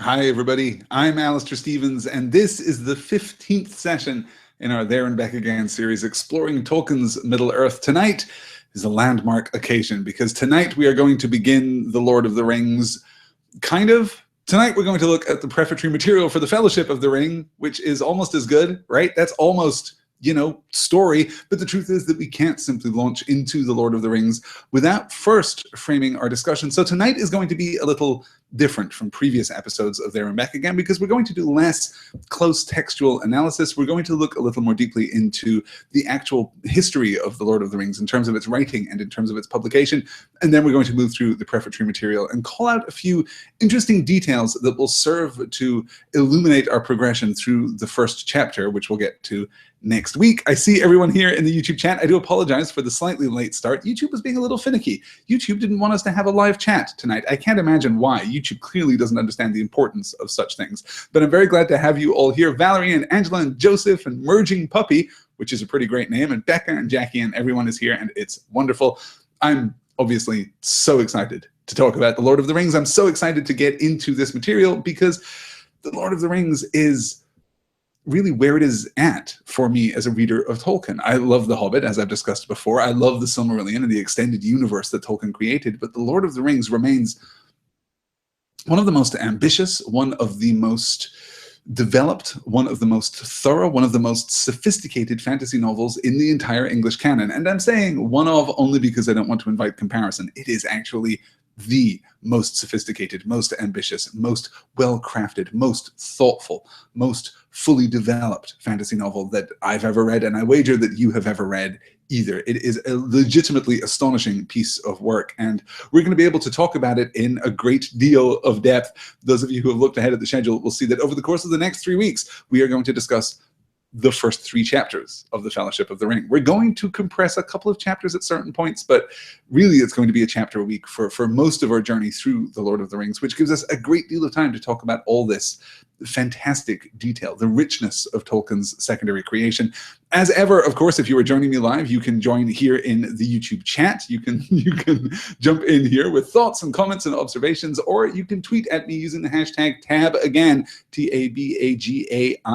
Hi, everybody. I'm Alistair Stevens, and this is the 15th session in our There and Back Again series, exploring Tolkien's Middle-earth. Tonight is a landmark occasion, because tonight we are going to begin The Lord of the Rings, kind of. Tonight we're going to look at the prefatory material for the Fellowship of the Ring, which is almost as good, right? That's almost, story. But the truth is that we can't simply launch into The Lord of the Rings without first framing our discussion. So tonight is going to be a little different from previous episodes of There and Back Again, because we're going to do less close textual analysis. We're going to look a little more deeply into the actual history of The Lord of the Rings in terms of its writing and in terms of its publication. And then we're going to move through the prefatory material and call out a few interesting details that will serve to illuminate our progression through the first chapter, which we'll get to next week. I see everyone here in the YouTube chat. I do apologize for the slightly late start. YouTube was being a little finicky. YouTube didn't want us to have a live chat tonight. I can't imagine why. YouTube clearly doesn't understand the importance of such things. But I'm very glad to have you all here. Valerie and Angela and Joseph and Merging Puppy, which is a pretty great name, and Becca and Jackie, and everyone is here, and it's wonderful. I'm obviously so excited to talk about The Lord of the Rings. I'm so excited to get into this material because The Lord of the Rings is really where it is at for me as a reader of Tolkien. I love The Hobbit, as I've discussed before. I love the Silmarillion and the extended universe that Tolkien created, but The Lord of the Rings remains one of the most ambitious, one of the most developed, one of the most thorough, one of the most sophisticated fantasy novels in the entire English canon. And I'm saying one of only because I don't want to invite comparison. It is actually the most sophisticated, most ambitious, most well-crafted, most thoughtful, most fully developed fantasy novel that I've ever read, and I wager that you have ever read either. It is a legitimately astonishing piece of work, and we're going to be able to talk about it in a great deal of depth. Those of you who have looked ahead at the schedule will see that over the course of the next 3 weeks, we are going to discuss the first 3 chapters of the Fellowship of the Ring. We're going to compress a couple of chapters at certain points, but really it's going to be a chapter a week for most of our journey through The Lord of the Rings, which gives us a great deal of time to talk about all this fantastic detail, the richness of Tolkien's secondary creation. As ever, of course, if you are joining me live, you can join here in the YouTube chat. You can jump in here with thoughts and comments and observations, or you can tweet at me using the hashtag #TABAGAIN, TABAGAIN,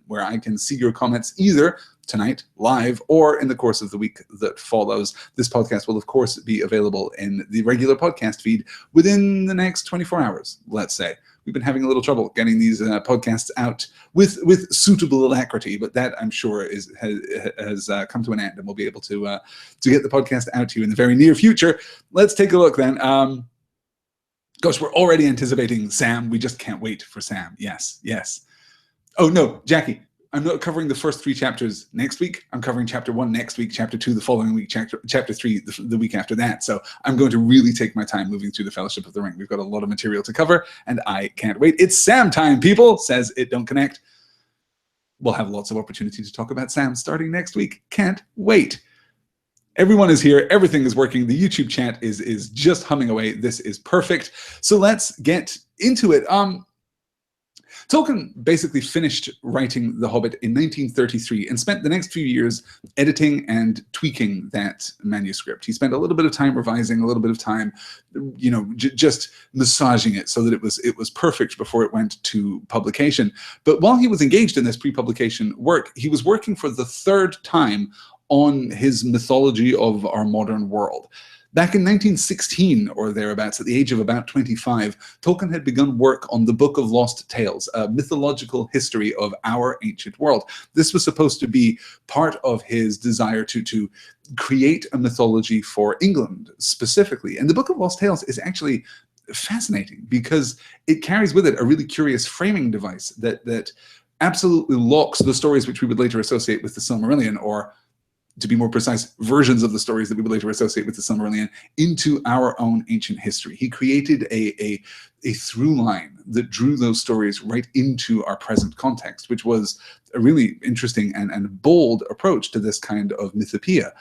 where I can see your comments either tonight live or in the course of the week that follows. This podcast will, of course, be available in the regular podcast feed within the next 24 hours, let's say. We've been having a little trouble getting these podcasts out with suitable alacrity, but that, I'm sure, has come to an end, and we'll be able to get the podcast out to you in the very near future. Let's take a look then. Gosh, we're already anticipating Sam. We just can't wait for Sam. Yes, yes. Oh, no, Jackie. I'm not covering the first 3 chapters next week. I'm covering chapter 1 next week, chapter 2 the following week, chapter 3 the week after that. So I'm going to really take my time moving through the Fellowship of the Ring. We've got a lot of material to cover, and I can't wait. It's Sam time, people, says It Don't Connect. We'll have lots of opportunity to talk about Sam starting next week. Can't wait. Everyone is here. Everything is working. The YouTube chat is just humming away. This is perfect. So let's get into it. Tolkien basically finished writing The Hobbit in 1933 and spent the next few years editing and tweaking that manuscript. He spent a little bit of time revising, a little bit of time, just massaging it so that it was perfect before it went to publication. But while he was engaged in this pre-publication work, he was working for the 3rd time on his mythology of our modern world. Back in 1916 or thereabouts, at the age of about 25, Tolkien had begun work on the Book of Lost Tales, a mythological history of our ancient world. This was supposed to be part of his desire to create a mythology for England specifically. And the Book of Lost Tales is actually fascinating because it carries with it a really curious framing device that absolutely locks the stories which we would later associate with the Silmarillion, or to be more precise, versions of the stories that we would later associate with the Silmarillion, into our own ancient history. He created a through line that drew those stories right into our present context, which was a really interesting and bold approach to this kind of mythopoeia.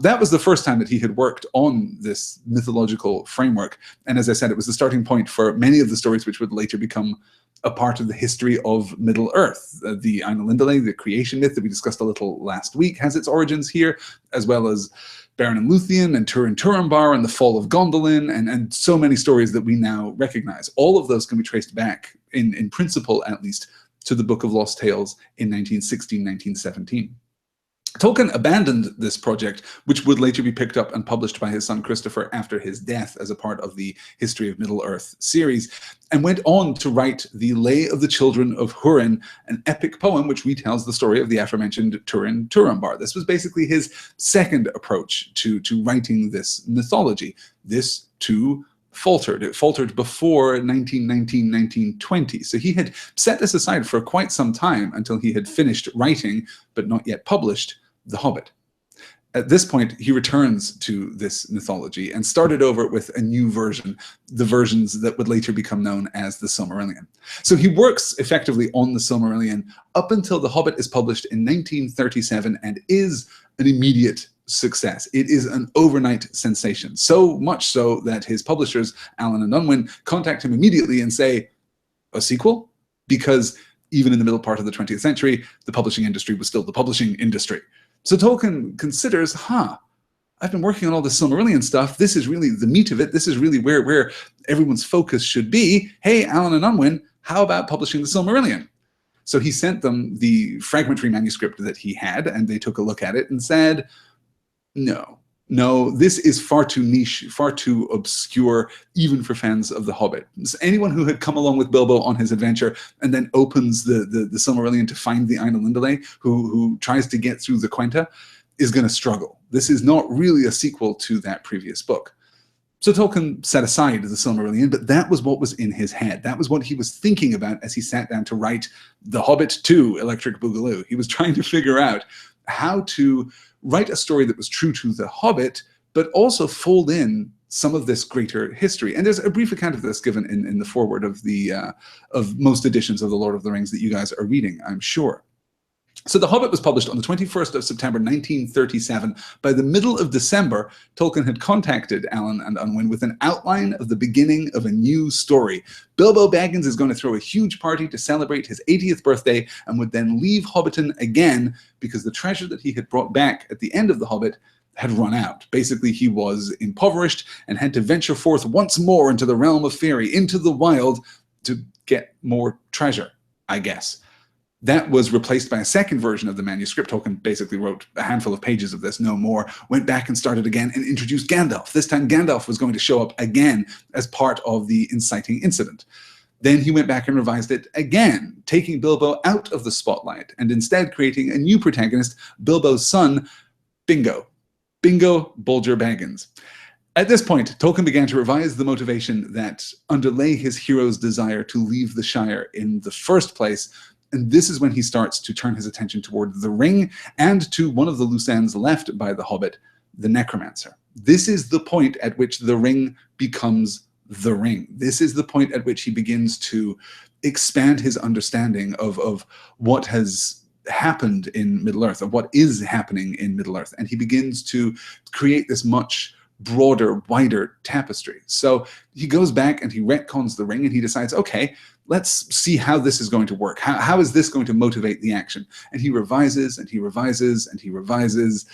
That was the first time that he had worked on this mythological framework. And as I said, it was the starting point for many of the stories which would later become a part of the history of Middle-earth. The Ainulindalë, the creation myth that we discussed a little last week, has its origins here, as well as Beren and Luthien and Turin Turambar and the fall of Gondolin and so many stories that we now recognize. All of those can be traced back, in principle at least, to the Book of Lost Tales in 1916, 1917. Tolkien abandoned this project, which would later be picked up and published by his son Christopher after his death as a part of the History of Middle-earth series, and went on to write the Lay of the Children of Húrin, an epic poem which retells the story of the aforementioned Turin Turambar. This was basically his second approach to writing this mythology. This, too, faltered. It faltered before 1919, 1920. So he had set this aside for quite some time until he had finished writing, but not yet published, The Hobbit. At this point, he returns to this mythology and started over with a new version, the versions that would later become known as the Silmarillion. So he works effectively on the Silmarillion up until The Hobbit is published in 1937 and is an immediate success. It is an overnight sensation, so much so that his publishers, Allen and Unwin, contact him immediately and say, a sequel? Because even in the middle part of the 20th century, the publishing industry was still the publishing industry. So Tolkien considers, I've been working on all this Silmarillion stuff. This is really the meat of it. This is really where everyone's focus should be. Hey, Allen and Unwin, how about publishing the Silmarillion? So he sent them the fragmentary manuscript that he had, and they took a look at it and said, no, this is far too niche, far too obscure, even for fans of The Hobbit. So anyone who had come along with Bilbo on his adventure and then opens the Silmarillion to find the Ainulindale, who tries to get through the Quenta, is going to struggle. This is not really a sequel to that previous book. So Tolkien set aside the Silmarillion, but that was what was in his head. That was what he was thinking about as he sat down to write The Hobbit 2, Electric Boogaloo. He was trying to figure out how to write a story that was true to The Hobbit, but also fold in some of this greater history. And there's a brief account of this given in the foreword of of most editions of The Lord of the Rings that you guys are reading, I'm sure. So The Hobbit was published on the 21st of September 1937. By the middle of December, Tolkien had contacted Allen and Unwin with an outline of the beginning of a new story. Bilbo Baggins is going to throw a huge party to celebrate his 80th birthday and would then leave Hobbiton again because the treasure that he had brought back at the end of The Hobbit had run out. Basically, he was impoverished and had to venture forth once more into the realm of fairy, into the wild, to get more treasure, I guess. That was replaced by a second version of the manuscript. Tolkien basically wrote a handful of pages of this, no more, went back and started again and introduced Gandalf. This time Gandalf was going to show up again as part of the inciting incident. Then he went back and revised it again, taking Bilbo out of the spotlight and instead creating a new protagonist, Bilbo's son, Bingo Bolger Baggins. At this point, Tolkien began to revise the motivation that underlay his hero's desire to leave the Shire in the first place. And this is when he starts to turn his attention toward the ring and to one of the loose ends left by the Hobbit, the Necromancer. This is the point at which the ring becomes the ring. This is the point at which he begins to expand his understanding of what has happened in Middle-earth, of what is happening in Middle-earth. And he begins to create this much broader, wider tapestry. So he goes back and he retcons the ring and he decides, okay, let's see how this is going to work. How is this going to motivate the action? And he revises and he revises and he revises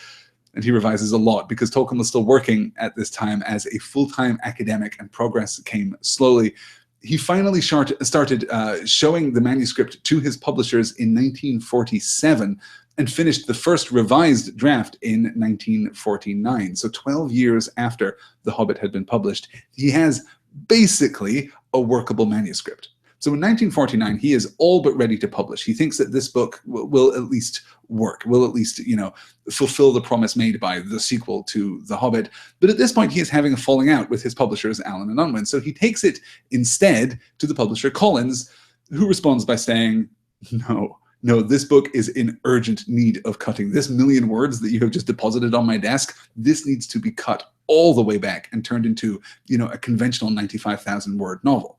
and he revises a lot because Tolkien was still working at this time as a full-time academic and progress came slowly. He finally started showing the manuscript to his publishers in 1947 and finished the first revised draft in 1949. So 12 years after The Hobbit had been published, he has basically a workable manuscript. So in 1949, he is all but ready to publish. He thinks that this book will at least work, will at least, fulfill the promise made by the sequel to The Hobbit. But at this point, he is having a falling out with his publishers, Allen and Unwin. So he takes it instead to the publisher, Collins, who responds by saying, no, this book is in urgent need of cutting. This 1,000,000 words that you have just deposited on my desk, this needs to be cut all the way back and turned into, a conventional 95,000 word novel.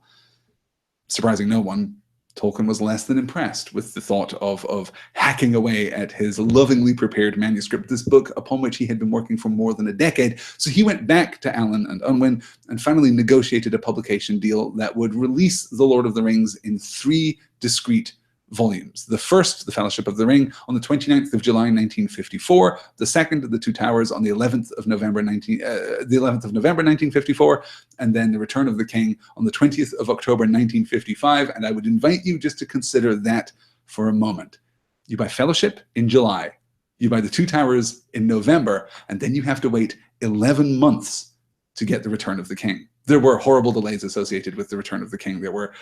Surprising no one, Tolkien was less than impressed with the thought of hacking away at his lovingly prepared manuscript, this book upon which he had been working for more than a decade. So he went back to Allen and Unwin and finally negotiated a publication deal that would release The Lord of the Rings in 3 discrete volumes. The first, The Fellowship of the Ring, on the 29th of July 1954. The second, The Two Towers, on the 11th of November 1954, and then The Return of the King on the 20th of October 1955. And I would invite you just to consider that for a moment. You buy Fellowship in July, you buy The Two Towers in November, and then you have to wait 11 months to get The Return of the King. There were horrible delays associated with The Return of the King. There were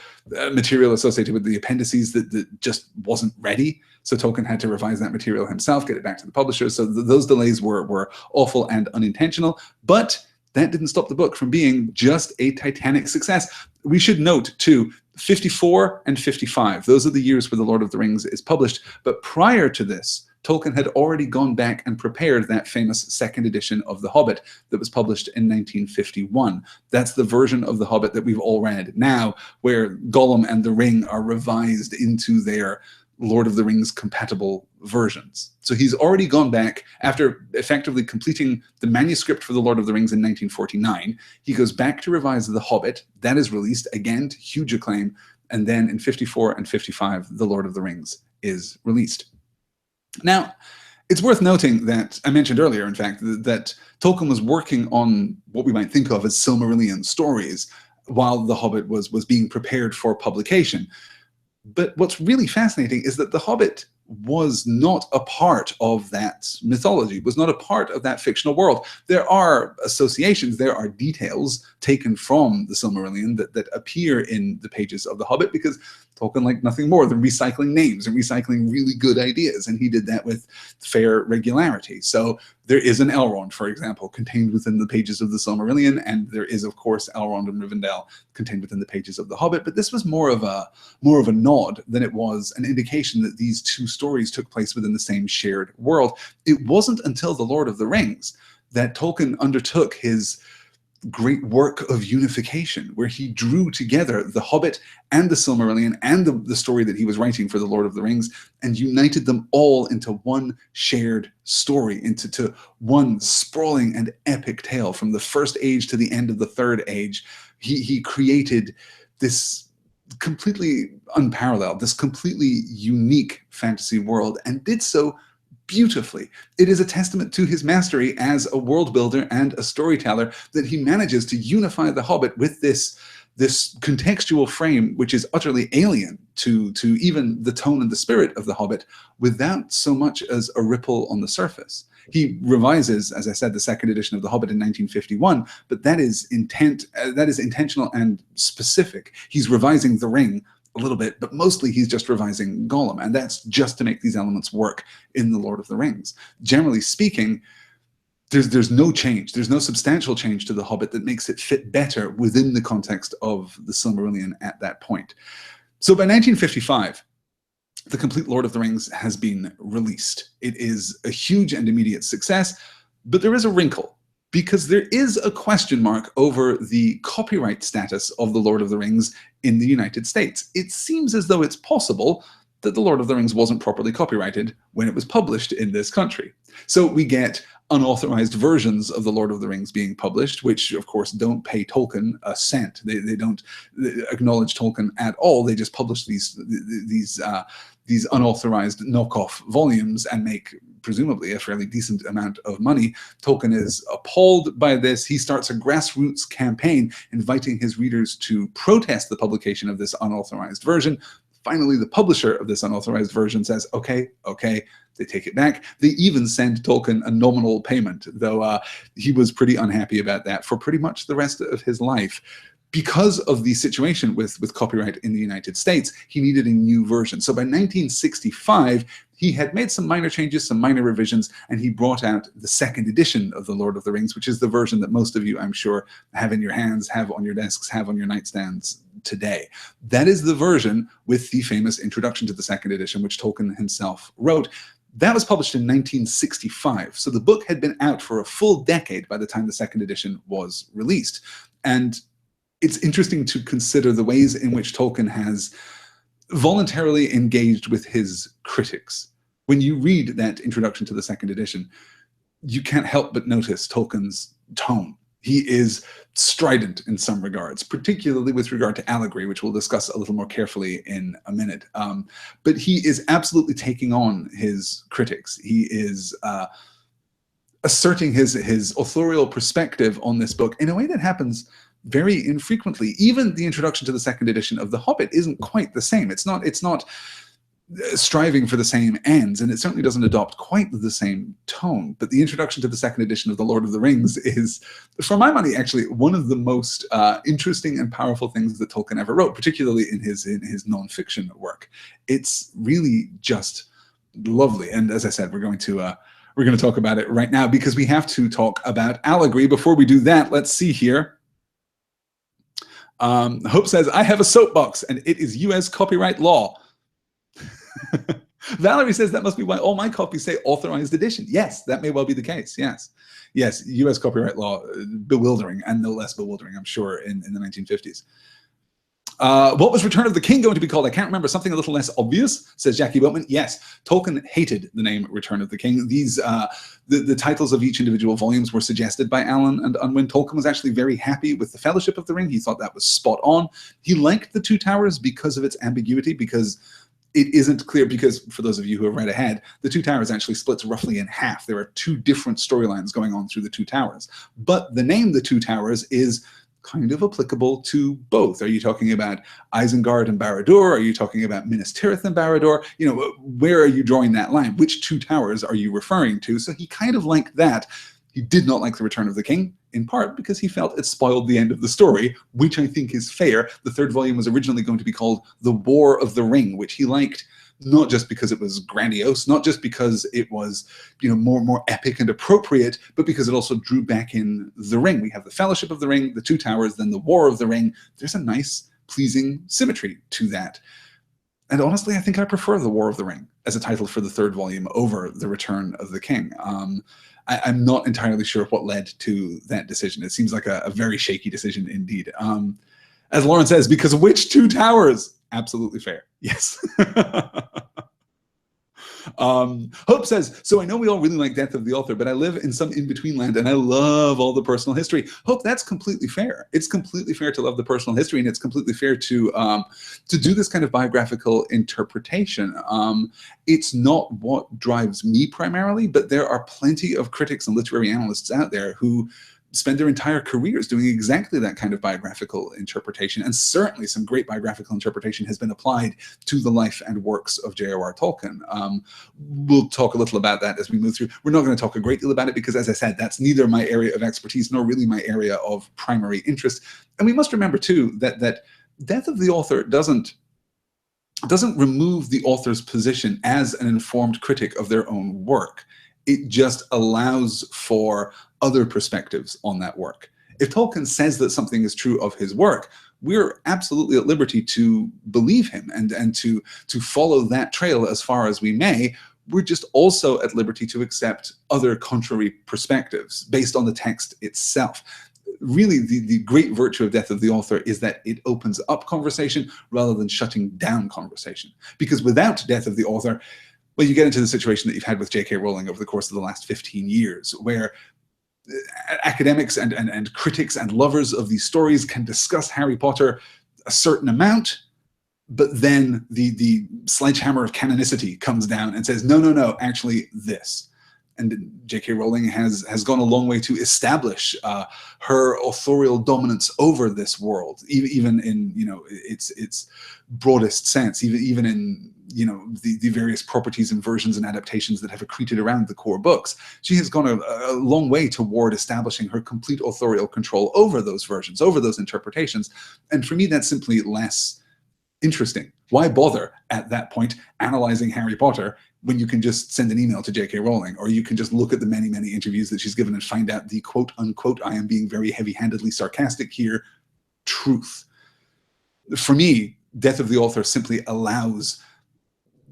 material associated with the appendices that just wasn't ready. So Tolkien had to revise that material himself, get it back to the publishers. So those delays were awful and unintentional. But that didn't stop the book from being just a titanic success. We should note, too, 54 and 55. Those are the years where The Lord of the Rings is published. But prior to this, Tolkien had already gone back and prepared that famous second edition of The Hobbit that was published in 1951. That's the version of The Hobbit that we've all read now, where Gollum and the Ring are revised into their Lord of the Rings compatible versions. So he's already gone back, after effectively completing the manuscript for The Lord of the Rings in 1949, he goes back to revise The Hobbit. That is released, again, to huge acclaim. And then in 54 and 55, The Lord of the Rings is released. Now, it's worth noting that I mentioned earlier, in fact, that Tolkien was working on what we might think of as Silmarillion stories while The Hobbit was being prepared for publication. But what's really fascinating is that The Hobbit was not a part of that mythology, was not a part of that fictional world. There are associations, there are details taken from the Silmarillion that appear in the pages of The Hobbit, because Tolkien liked nothing more than recycling names and recycling really good ideas, and he did that with fair regularity. So there is an Elrond, for example, contained within the pages of the Silmarillion, and there is, of course, Elrond and Rivendell contained within the pages of The Hobbit. But this was more of a nod than it was an indication that these two stories took place within the same shared world. It wasn't until The Lord of the Rings that Tolkien undertook his great work of unification, where he drew together The Hobbit and the Silmarillion and the story that he was writing for The Lord of the Rings, and united them all into one shared story, into one sprawling and epic tale from the first age to the end of the third age. He created this completely unparalleled, this completely unique fantasy world, and did so beautifully. It is a testament to his mastery as a world builder and a storyteller that he manages to unify The Hobbit with this contextual frame, which is utterly alien to even the tone and the spirit of The Hobbit, without so much as a ripple on the surface. He revises, as I said, the second edition of The Hobbit in 1951, but that is intentional and specific. He's revising the Ring a little bit, but mostly he's just revising Gollum, and that's just to make these elements work in The Lord of the Rings. Generally speaking, there's no change. There's no substantial change to The Hobbit that makes it fit better within the context of the Silmarillion at that point. So by 1955, the complete Lord of the Rings has been released. It is a huge and immediate success, but there is a wrinkle, because there is a question mark over the copyright status of The Lord of the Rings in the United States. It seems as though it's possible that The Lord of the Rings wasn't properly copyrighted when it was published in this country. So we get unauthorized versions of The Lord of the Rings being published, which of course don't pay Tolkien a cent. They don't acknowledge Tolkien at all. They just publish these unauthorized knockoff volumes and make presumably a fairly decent amount of money. Tolkien is appalled by this. He starts a grassroots campaign inviting his readers to protest the publication of this unauthorized version. Finally, the publisher of this unauthorized version says, okay, they take it back. They even send Tolkien a nominal payment, though he was pretty unhappy about that for pretty much the rest of his life. Because of the situation with copyright in the United States, he needed a new version. So by 1965, he had made some minor changes, some minor revisions, and he brought out the second edition of The Lord of the Rings, which is the version that most of you, I'm sure, have in your hands, have on your desks, have on your nightstands today. That is the version with the famous introduction to the second edition, which Tolkien himself wrote. That was published in 1965. So the book had been out for a full decade by the time the second edition was released. And it's interesting to consider the ways in which Tolkien has voluntarily engaged with his critics. When you read that introduction to the second edition, you can't help but notice Tolkien's tone. He is strident in some regards, particularly with regard to Allegory, which we'll discuss a little more carefully in a minute. But he is absolutely taking on his critics. He is asserting his authorial perspective on this book in a way that happens very infrequently. Even the introduction to the second edition of The Hobbit isn't quite the same. It's not striving for the same ends, and it certainly doesn't adopt quite the same tone. But the introduction to the second edition of The Lord of the Rings is, for my money, actually one of the most interesting and powerful things that Tolkien ever wrote, particularly in his nonfiction work. It's really just lovely. And as I said, we're going to talk about it right now because we have to talk about Allegory. Before we do that, let's see here. Hope says, I have a soapbox and it is US copyright law. Valerie says that must be why all my copies say authorized edition. Yes, that may well be the case. Yes, US copyright law, bewildering, and no less bewildering, I'm sure, in the 1950s. What was Return of the King going to be called? I can't remember. Something a little less obvious, says Jackie Boatman. Yes, Tolkien hated the name Return of the King. These the titles of each individual volumes were suggested by Allen and Unwin. Tolkien was actually very happy with the Fellowship of the Ring. He thought that was spot on. He liked the Two Towers because of its ambiguity, because it isn't clear, because for those of you who have read ahead, the Two Towers actually splits roughly in half. There are two different storylines going on through the Two Towers. But the name The Two Towers is kind of applicable to both. Are you talking about Isengard and Barad-dûr? Are you talking about Minas Tirith and Barad-dûr? You know, where are you drawing that line? Which Two Towers are you referring to? So he kind of liked that. He did not like The Return of the King, in part because he felt it spoiled the end of the story, which I think is fair. The third volume was originally going to be called The War of the Ring, which he liked not just because it was grandiose, not just because it was, you know, more epic and appropriate, but because it also drew back in the ring. We have the Fellowship of the Ring, the Two Towers, then the War of the Ring. There's a nice, pleasing symmetry to that. And honestly, I think I prefer The War of the Ring as a title for the third volume over The Return of the King. I'm not entirely sure what led to that decision. It seems like a very shaky decision indeed. As Lauren says, because which Two Towers? Absolutely fair. Yes. Hope says, so I know we all really like Death of the Author, but I live in some in-between land and I love all the personal history. Hope, that's completely fair. It's completely fair to love the personal history, and it's completely fair to do this kind of biographical interpretation. It's not what drives me primarily, but there are plenty of critics and literary analysts out there who spend their entire careers doing exactly that kind of biographical interpretation. And certainly some great biographical interpretation has been applied to the life and works of J.R.R. Tolkien. We'll talk a little about that as we move through. We're not going to talk a great deal about it because, as I said, that's neither my area of expertise nor really my area of primary interest. And we must remember, too, that Death of the Author doesn't remove the author's position as an informed critic of their own work. It just allows for other perspectives on that work. If Tolkien says that something is true of his work, we're absolutely at liberty to believe him and to follow that trail as far as we may. We're just also at liberty to accept other contrary perspectives based on the text itself. Really, the great virtue of Death of the Author is that it opens up conversation rather than shutting down conversation. Because without Death of the Author, well, you get into the situation that you've had with J.K. Rowling over the course of the last 15 years, where academics and critics and lovers of these stories can discuss Harry Potter a certain amount, but then the sledgehammer of canonicity comes down and says, no, actually this. And J.K. Rowling has gone a long way to establish her authorial dominance over this world, even in, you know, its broadest sense, even in, you know, the various properties and versions and adaptations that have accreted around the core books. She has gone a long way toward establishing her complete authorial control over those versions, over those interpretations. And for me, that's simply less interesting. Why bother at that point analyzing Harry Potter when you can just send an email to J.K. Rowling, or you can just look at the many, many interviews that she's given and find out the quote unquote, I am being very heavy-handedly sarcastic here, truth. For me, Death of the Author simply allows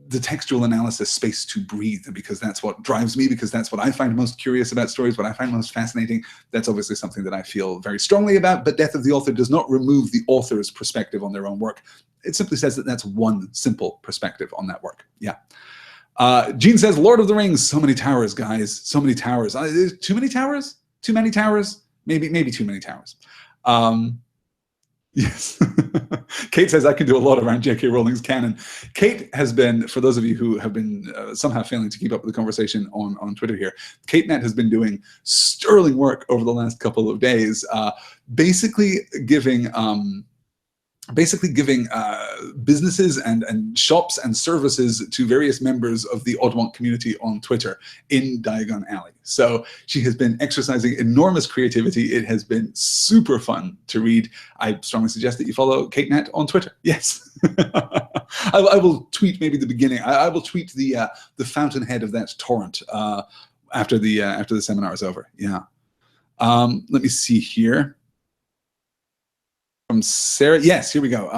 the textual analysis space to breathe, because that's what drives me, because that's what I find most curious about stories, what I find most fascinating. That's obviously something that I feel very strongly about, but Death of the Author does not remove the author's perspective on their own work. It simply says that that's one simple perspective on that work. Yeah. Gene says, Lord of the Rings, so many towers, guys, so many towers. Too many towers? Too many towers? maybe too many towers. Yes. Kate says, I can do a lot around J.K. Rowling's canon. Kate has been, for those of you who have been somehow failing to keep up with the conversation on Twitter here, KateNet has been doing sterling work over the last couple of days, basically giving businesses and shops and services to various members of the Oddwonk community on Twitter in Diagon Alley. So she has been exercising enormous creativity. It has been super fun to read. I strongly suggest that you follow KateNet on Twitter. Yes. I will tweet maybe the beginning. I will tweet the fountainhead of that torrent after the seminar is over. Yeah. Let me see here. From Sarah, yes, here we go.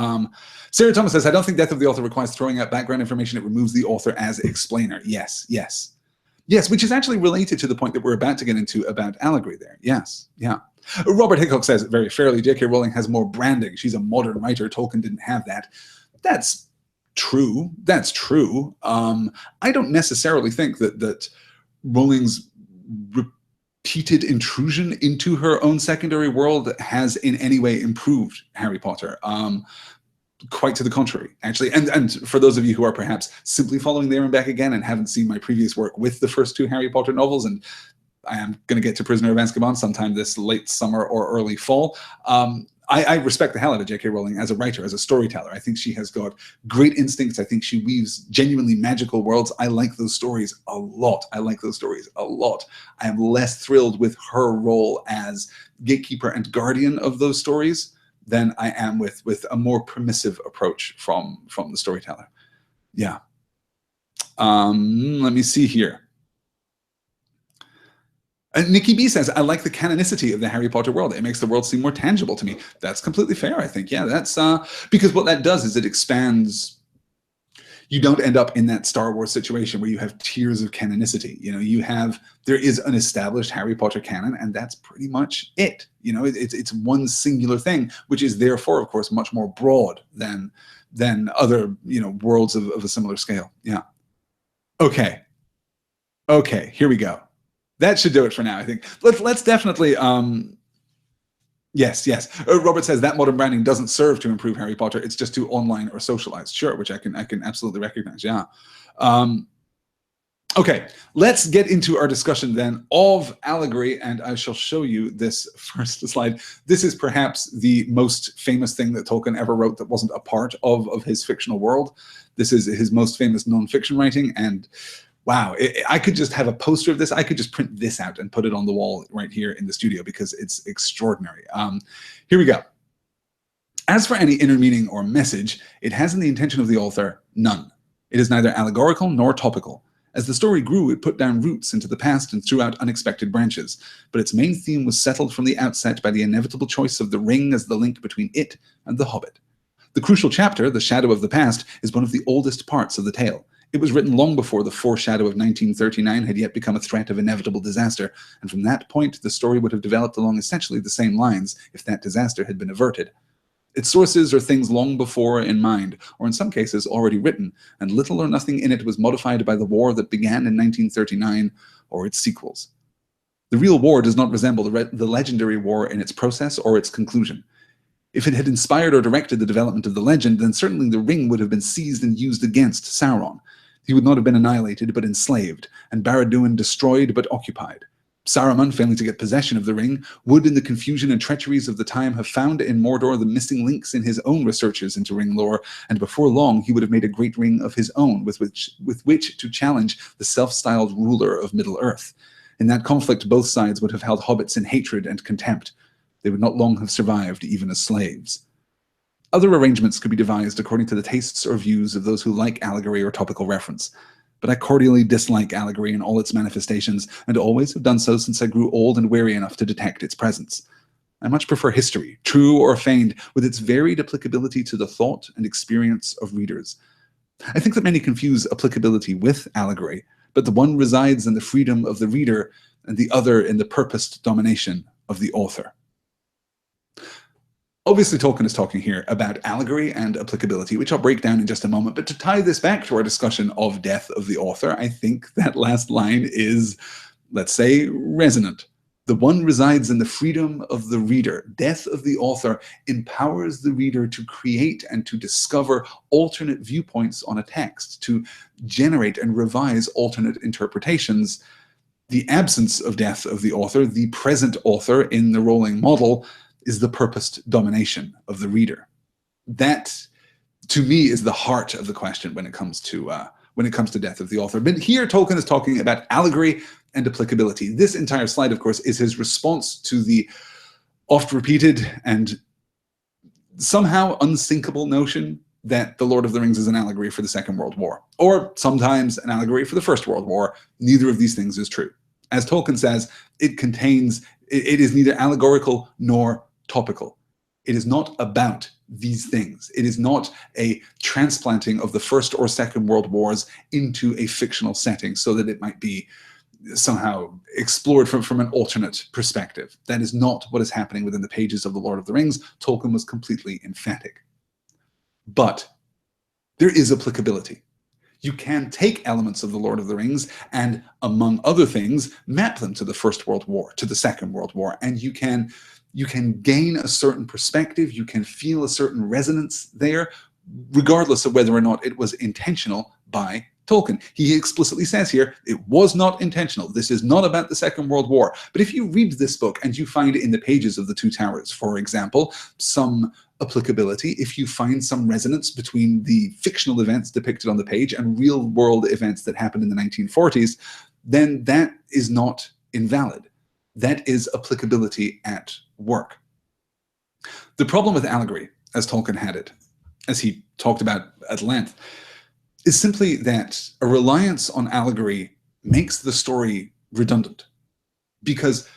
Sarah Thomas says, I don't think Death of the Author requires throwing out background information. It removes the author as explainer. Yes, which is actually related to the point that we're about to get into about Allegory there. Yes, yeah. Robert Hickok says, very fairly, J.K. Rowling has more branding. She's a modern writer. Tolkien didn't have that. That's true. That's true. I don't necessarily think that Rowling's repeated intrusion into her own secondary world has in any way improved Harry Potter. Quite to the contrary, actually. And for those of you who are perhaps simply following There and Back Again and haven't seen my previous work with the first two Harry Potter novels, and I am going to get to Prisoner of Azkaban sometime this late summer or early fall, I respect the hell out of J.K. Rowling as a writer, as a storyteller. I think she has got great instincts. I think she weaves genuinely magical worlds. I like those stories a lot. I am less thrilled with her role as gatekeeper and guardian of those stories than I am with a more permissive approach from the storyteller. Yeah. Let me see here. Nikki B says, I like the canonicity of the Harry Potter world. It makes the world seem more tangible to me. That's completely fair, I think. Yeah, that's because what that does is it expands. You don't end up in that Star Wars situation where you have tiers of canonicity. You know, there is an established Harry Potter canon, and that's pretty much it. You know, it's one singular thing, which is therefore, of course, much more broad than other, you know, worlds of a similar scale. Yeah. Okay, here we go. That should do it for now, I think. Let's definitely, yes. Robert says that modern branding doesn't serve to improve Harry Potter. It's just to online or socialize. Sure, which I can absolutely recognize. Yeah. Okay, let's get into our discussion then of Allegory, and I shall show you this first slide. This is perhaps the most famous thing that Tolkien ever wrote that wasn't a part of his fictional world. This is his most famous non-fiction writing, and wow, I could just have a poster of this. I could just print this out and put it on the wall right here in the studio because it's extraordinary. Here we go. As for any inner meaning or message, it has in the intention of the author none. It is neither allegorical nor topical. As the story grew, it put down roots into the past and threw out unexpected branches, but its main theme was settled from the outset by the inevitable choice of the ring as the link between it and the Hobbit. The crucial chapter, The Shadow of the Past, is one of the oldest parts of the tale. It was written long before the foreshadow of 1939 had yet become a threat of inevitable disaster, and from that point the story would have developed along essentially the same lines if that disaster had been averted. Its sources are things long before in mind, or in some cases already written, and little or nothing in it was modified by the war that began in 1939 or its sequels. The real war does not resemble the legendary war in its process or its conclusion. If it had inspired or directed the development of the legend, then certainly the ring would have been seized and used against Sauron. He would not have been annihilated, but enslaved, and Barad-dûn destroyed, but occupied. Saruman, failing to get possession of the ring, would, in the confusion and treacheries of the time, have found in Mordor the missing links in his own researches into ring lore, and before long he would have made a great ring of his own with which to challenge the self-styled ruler of Middle-earth. In that conflict, both sides would have held hobbits in hatred and contempt. They would not long have survived, even as slaves. Other arrangements could be devised according to the tastes or views of those who like allegory or topical reference. But I cordially dislike allegory in all its manifestations, and always have done so since I grew old and wary enough to detect its presence. I much prefer history, true or feigned, with its varied applicability to the thought and experience of readers. I think that many confuse applicability with allegory, but the one resides in the freedom of the reader, and the other in the purposed domination of the author. Obviously, Tolkien is talking here about allegory and applicability, which I'll break down in just a moment. But to tie this back to our discussion of Death of the Author, I think that last line is, let's say, resonant. The one resides in the freedom of the reader. Death of the author empowers the reader to create and to discover alternate viewpoints on a text, to generate and revise alternate interpretations. The absence of death of the author, the present author in the rolling model, is the purposed domination of the reader. That, to me, is the heart of the question when it comes to death of the author. But here Tolkien is talking about allegory and applicability. This entire slide, of course, is his response to the oft-repeated and somehow unsinkable notion that The Lord of the Rings is an allegory for the Second World War, or sometimes an allegory for the First World War. Neither of these things is true. As Tolkien says, it is neither allegorical nor topical. It is not about these things. It is not a transplanting of the First or Second World Wars into a fictional setting so that it might be somehow explored from an alternate perspective. That is not what is happening within the pages of The Lord of the Rings. Tolkien was completely emphatic. But there is applicability. You can take elements of The Lord of the Rings and, among other things, map them to the First World War, to the Second World War, and you can gain a certain perspective, you can feel a certain resonance there, regardless of whether or not it was intentional by Tolkien. He explicitly says here, it was not intentional. This is not about the Second World War. But if you read this book and you find in the pages of The Two Towers, for example, some applicability, if you find some resonance between the fictional events depicted on the page and real-world events that happened in the 1940s, then that is not invalid. That is applicability at work. The problem with allegory, as Tolkien had it, as he talked about at length, is simply that a reliance on allegory makes the story redundant. Because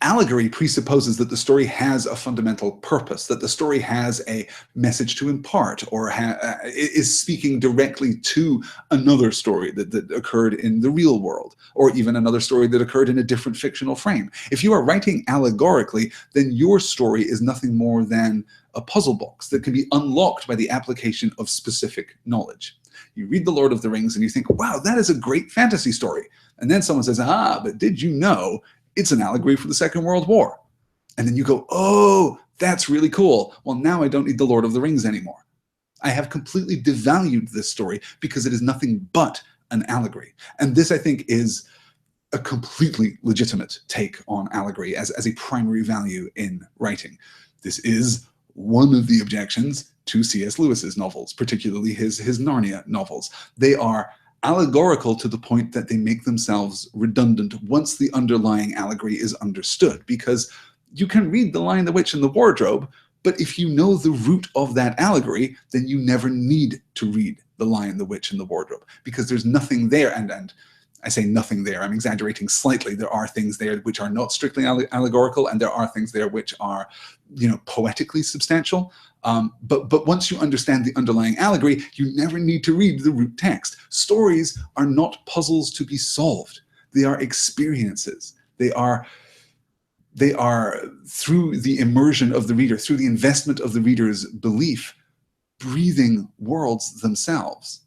allegory presupposes that the story has a fundamental purpose, that the story has a message to impart, or is speaking directly to another story that occurred in the real world, or even another story that occurred in a different fictional frame. If you are writing allegorically, then your story is nothing more than a puzzle box that can be unlocked by the application of specific knowledge. You read The Lord of the Rings and you think, wow, that is a great fantasy story. And then someone says, but did you know it's an allegory for the Second World War? And then you go, oh, that's really cool. Well, now I don't need The Lord of the Rings anymore. I have completely devalued this story because it is nothing but an allegory. And this, I think, is a completely legitimate take on allegory as a primary value in writing. This is one of the objections to C.S. Lewis's novels, particularly his Narnia novels. They are allegorical to the point that they make themselves redundant once the underlying allegory is understood, because you can read The Lion, the Witch, and the Wardrobe, but if you know the root of that allegory, then you never need to read The Lion, the Witch, and the Wardrobe, because there's nothing there. And I say nothing there, I'm exaggerating slightly. There are things there which are not strictly allegorical, and there are things there which are, poetically substantial. But once you understand the underlying allegory, you never need to read the root text. Stories are not puzzles to be solved. They are experiences. They are through the immersion of the reader, through the investment of the reader's belief, breathing worlds themselves.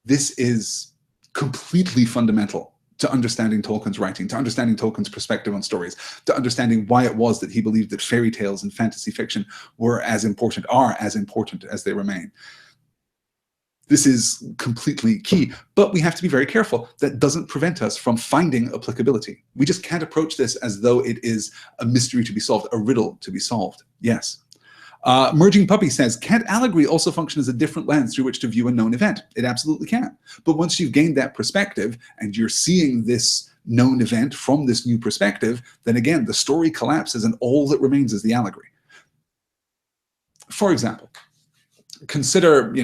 This is completely fundamental to understanding Tolkien's writing, to understanding Tolkien's perspective on stories, to understanding why it was that he believed that fairy tales and fantasy fiction are as important as they remain. This is completely key, but we have to be very careful. That doesn't prevent us from finding applicability. We just can't approach this as though it is a mystery to be solved, a riddle to be solved. Yes. Merging Puppy says, can't allegory also function as a different lens through which to view a known event? It absolutely can. But once you've gained that perspective and you're seeing this known event from this new perspective, then again, the story collapses and all that remains is the allegory. For example, consider,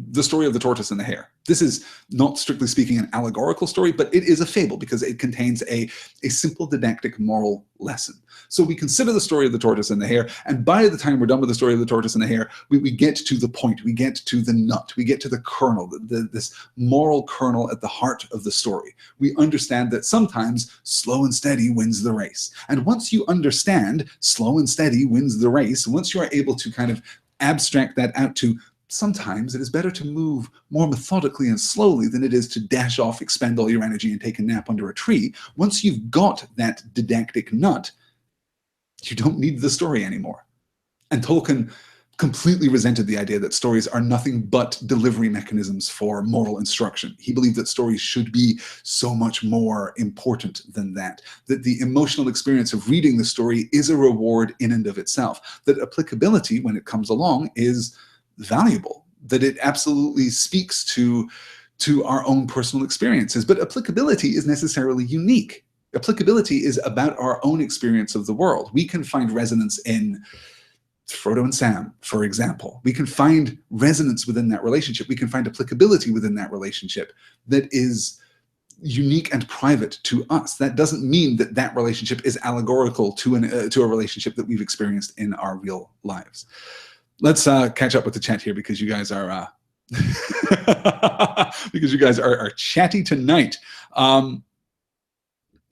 the story of the tortoise and the hare. This is not strictly speaking an allegorical story, but it is a fable because it contains a simple didactic moral lesson. So we consider the story of the tortoise and the hare, and by the time we're done with the story of the tortoise and the hare, we get to the point, we get to the nut, we get to the kernel, this moral kernel at the heart of the story. We understand that sometimes slow and steady wins the race. And once you understand slow and steady wins the race, once you are able to kind of abstract that out to sometimes it is better to move more methodically and slowly than it is to dash off, expend all your energy, and take a nap under a tree. Once you've got that didactic nut, you don't need the story anymore. And Tolkien completely resented the idea that stories are nothing but delivery mechanisms for moral instruction. He believed that stories should be so much more important than that the emotional experience of reading the story is a reward in and of itself, that applicability, when it comes along, is valuable, that it absolutely speaks to our own personal experiences. But applicability is necessarily unique. Applicability is about our own experience of the world. We can find resonance in Frodo and Sam, for example. We can find resonance within that relationship. We can find applicability within that relationship that is unique and private to us. That doesn't mean that that relationship is allegorical to a relationship that we've experienced in our real lives. Let's catch up with the chat here, because you guys are chatty tonight.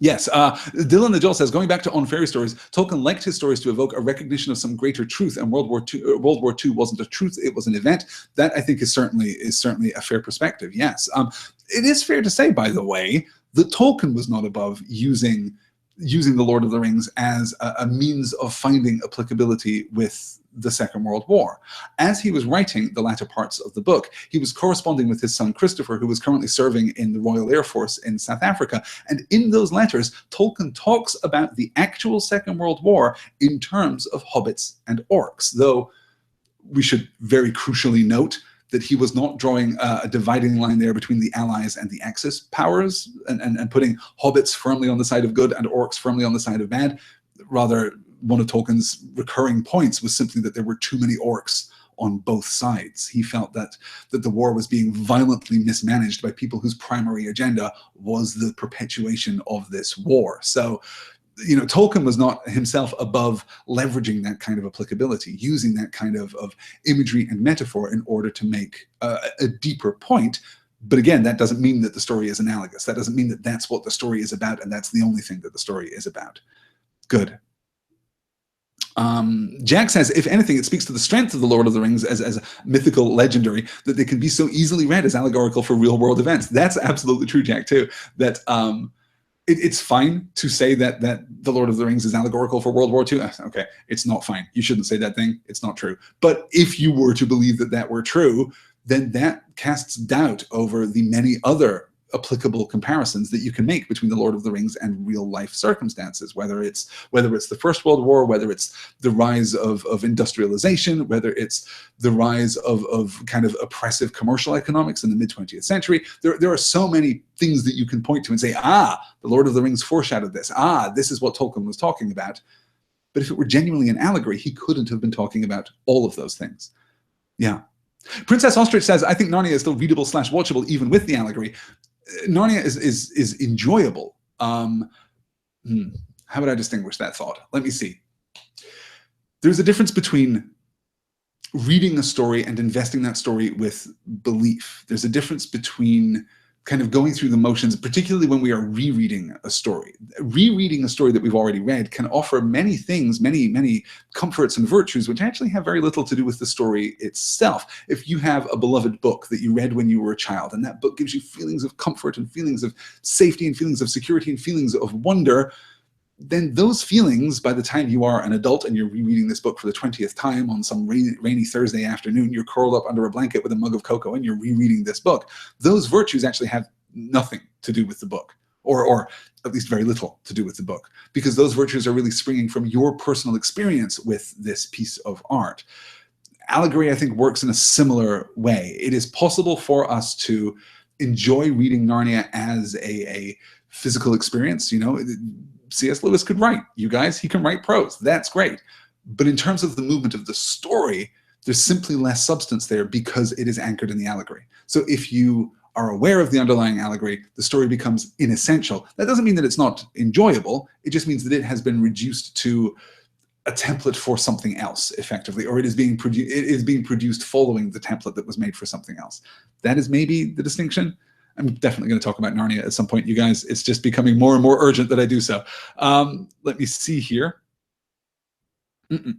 Yes, Dylan the Joel says, going back to On Fairy Stories, Tolkien liked his stories to evoke a recognition of some greater truth, and World War II wasn't a truth, it was an event. That, I think, is certainly a fair perspective, yes. It is fair to say, by the way, that Tolkien was not above using the Lord of the Rings as a means of finding applicability with the Second World War. As he was writing the latter parts of the book, he was corresponding with his son Christopher, who was currently serving in the Royal Air Force in South Africa. And in those letters, Tolkien talks about the actual Second World War in terms of hobbits and orcs, though we should very crucially note that he was not drawing a dividing line there between the Allies and the Axis powers and putting hobbits firmly on the side of good and orcs firmly on the side of bad. Rather, one of Tolkien's recurring points was simply that there were too many orcs on both sides. He felt that the war was being violently mismanaged by people whose primary agenda was the perpetuation of this war. So, you know, Tolkien was not himself above leveraging that kind of applicability, using that kind of imagery and metaphor in order to make a deeper point. But again, that doesn't mean that the story is analogous. That doesn't mean that that's what the story is about and that's the only thing that the story is about. Good. Jack says, if anything, it speaks to the strength of the Lord of the Rings as mythical legendary, that they can be so easily read as allegorical for real world events. That's absolutely true, Jack, too. That it's fine to say that the Lord of the Rings is allegorical for World War II. Okay, it's not fine. You shouldn't say that thing. It's not true. But if you were to believe that were true, then that casts doubt over the many other applicable comparisons that you can make between the Lord of the Rings and real life circumstances, whether it's the First World War, whether it's the rise of industrialization, whether it's the rise of kind of oppressive commercial economics in the mid-20th century. There are so many things that you can point to and say, the Lord of the Rings foreshadowed this. This is what Tolkien was talking about. But if it were genuinely an allegory, he couldn't have been talking about all of those things. Yeah. Princess Ostrich says, I think Narnia is still readable / watchable even with the allegory. Narnia is enjoyable. How would I distinguish that thought? Let me see. There's a difference between reading a story and investing that story with belief. There's a difference between kind of going through the motions, particularly when we are rereading a story. Rereading a story that we've already read can offer many things, many comforts and virtues, which actually have very little to do with the story itself. If you have a beloved book that you read when you were a child, and that book gives you feelings of comfort and feelings of safety and feelings of security and feelings of wonder, then those feelings, by the time you are an adult and you're rereading this book for the 20th time on some rainy Thursday afternoon, you're curled up under a blanket with a mug of cocoa and you're rereading this book, those virtues actually have nothing to do with the book, or at least very little to do with the book, because those virtues are really springing from your personal experience with this piece of art. Allegory, I think, works in a similar way. It is possible for us to enjoy reading Narnia as a physical experience. You know, C.S. Lewis could write, you guys, he can write prose. That's great. But in terms of the movement of the story, there's simply less substance there because it is anchored in the allegory. So if you are aware of the underlying allegory, the story becomes inessential. That doesn't mean that it's not enjoyable. It just means that it has been reduced to a template for something else, effectively, or it is being produced following the template that was made for something else. That is maybe the distinction. I'm definitely going to talk about Narnia at some point, you guys. It's just becoming more and more urgent that I do so. Let me see here.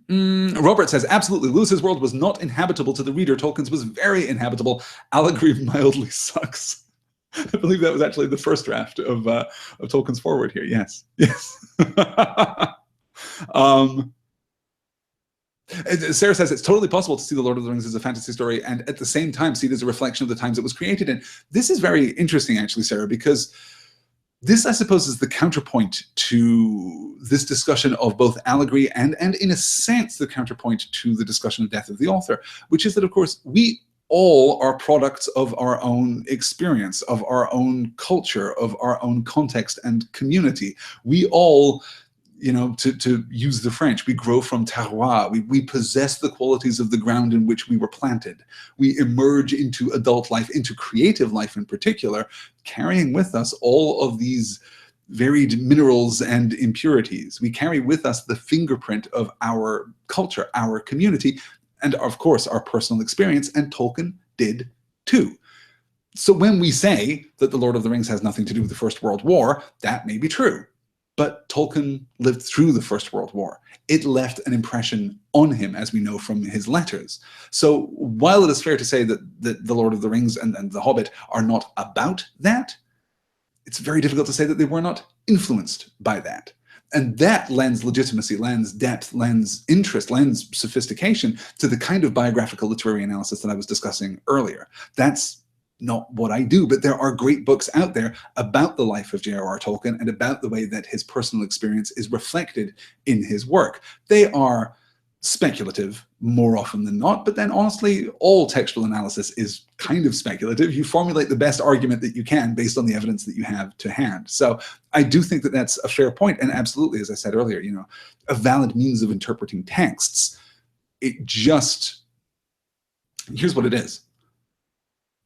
Robert says, absolutely, Lewis's world was not inhabitable to the reader. Tolkien's was very inhabitable. Allegory mildly sucks. I believe that was actually the first draft of Tolkien's foreword here. Yes. Yes. Sarah says, it's totally possible to see The Lord of the Rings as a fantasy story and at the same time see it as a reflection of the times it was created in. This is very interesting, actually, Sarah, because this, I suppose, is the counterpoint to this discussion of both allegory and in a sense, the counterpoint to the discussion of death of the author, which is that, of course, we all are products of our own experience, of our own culture, of our own context and community. We all, you know, to use the French, we grow from terroir. We possess the qualities of the ground in which we were planted. We emerge into adult life, into creative life in particular, carrying with us all of these varied minerals and impurities. We carry with us the fingerprint of our culture, our community, and of course, our personal experience, and Tolkien did too. So when we say that The Lord of the Rings has nothing to do with the First World War, that may be true. But Tolkien lived through the First World War. It left an impression on him, as we know from his letters. So while it is fair to say that The Lord of the Rings and The Hobbit are not about that, it's very difficult to say that they were not influenced by that. And that lends legitimacy, lends depth, lends interest, lends sophistication to the kind of biographical literary analysis that I was discussing earlier. That's not what I do, but there are great books out there about the life of J.R.R. Tolkien and about the way that his personal experience is reflected in his work. They are speculative more often than not, but then honestly, all textual analysis is kind of speculative. You formulate the best argument that you can based on the evidence that you have to hand. So I do think that that's a fair point, and absolutely, as I said earlier, you know, a valid means of interpreting texts. It just, here's what it is.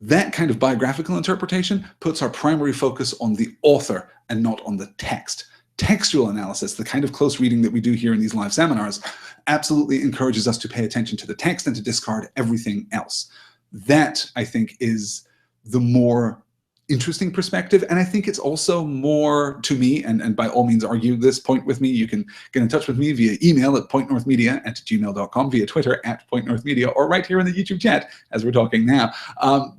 That kind of biographical interpretation puts our primary focus on the author and not on the text. Textual analysis, the kind of close reading that we do here in these live seminars, absolutely encourages us to pay attention to the text and to discard everything else. That, I think, is the more interesting perspective, and I think it's also more, to me, and by all means argue this point with me, you can get in touch with me via email at pointnorthmedia@gmail.com, via Twitter @pointnorthmedia, or right here in the YouTube chat as we're talking now.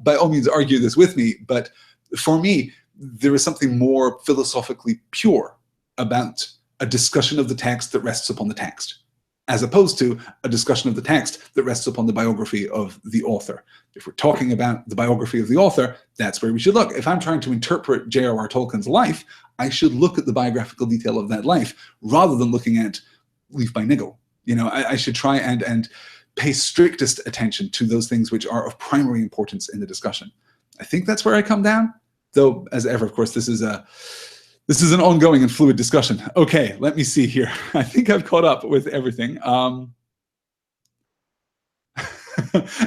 By all means argue this with me, but for me, there is something more philosophically pure about a discussion of the text that rests upon the text, as opposed to a discussion of the text that rests upon the biography of the author. If we're talking about the biography of the author, that's where we should look. If I'm trying to interpret J.R.R. Tolkien's life, I should look at the biographical detail of that life rather than looking at leaf by niggle. You know, I should try and pay strictest attention to those things which are of primary importance in the discussion. I think that's where I come down, though, as ever, of course, this is an ongoing and fluid discussion. Okay, let me see here. I think I've caught up with everything.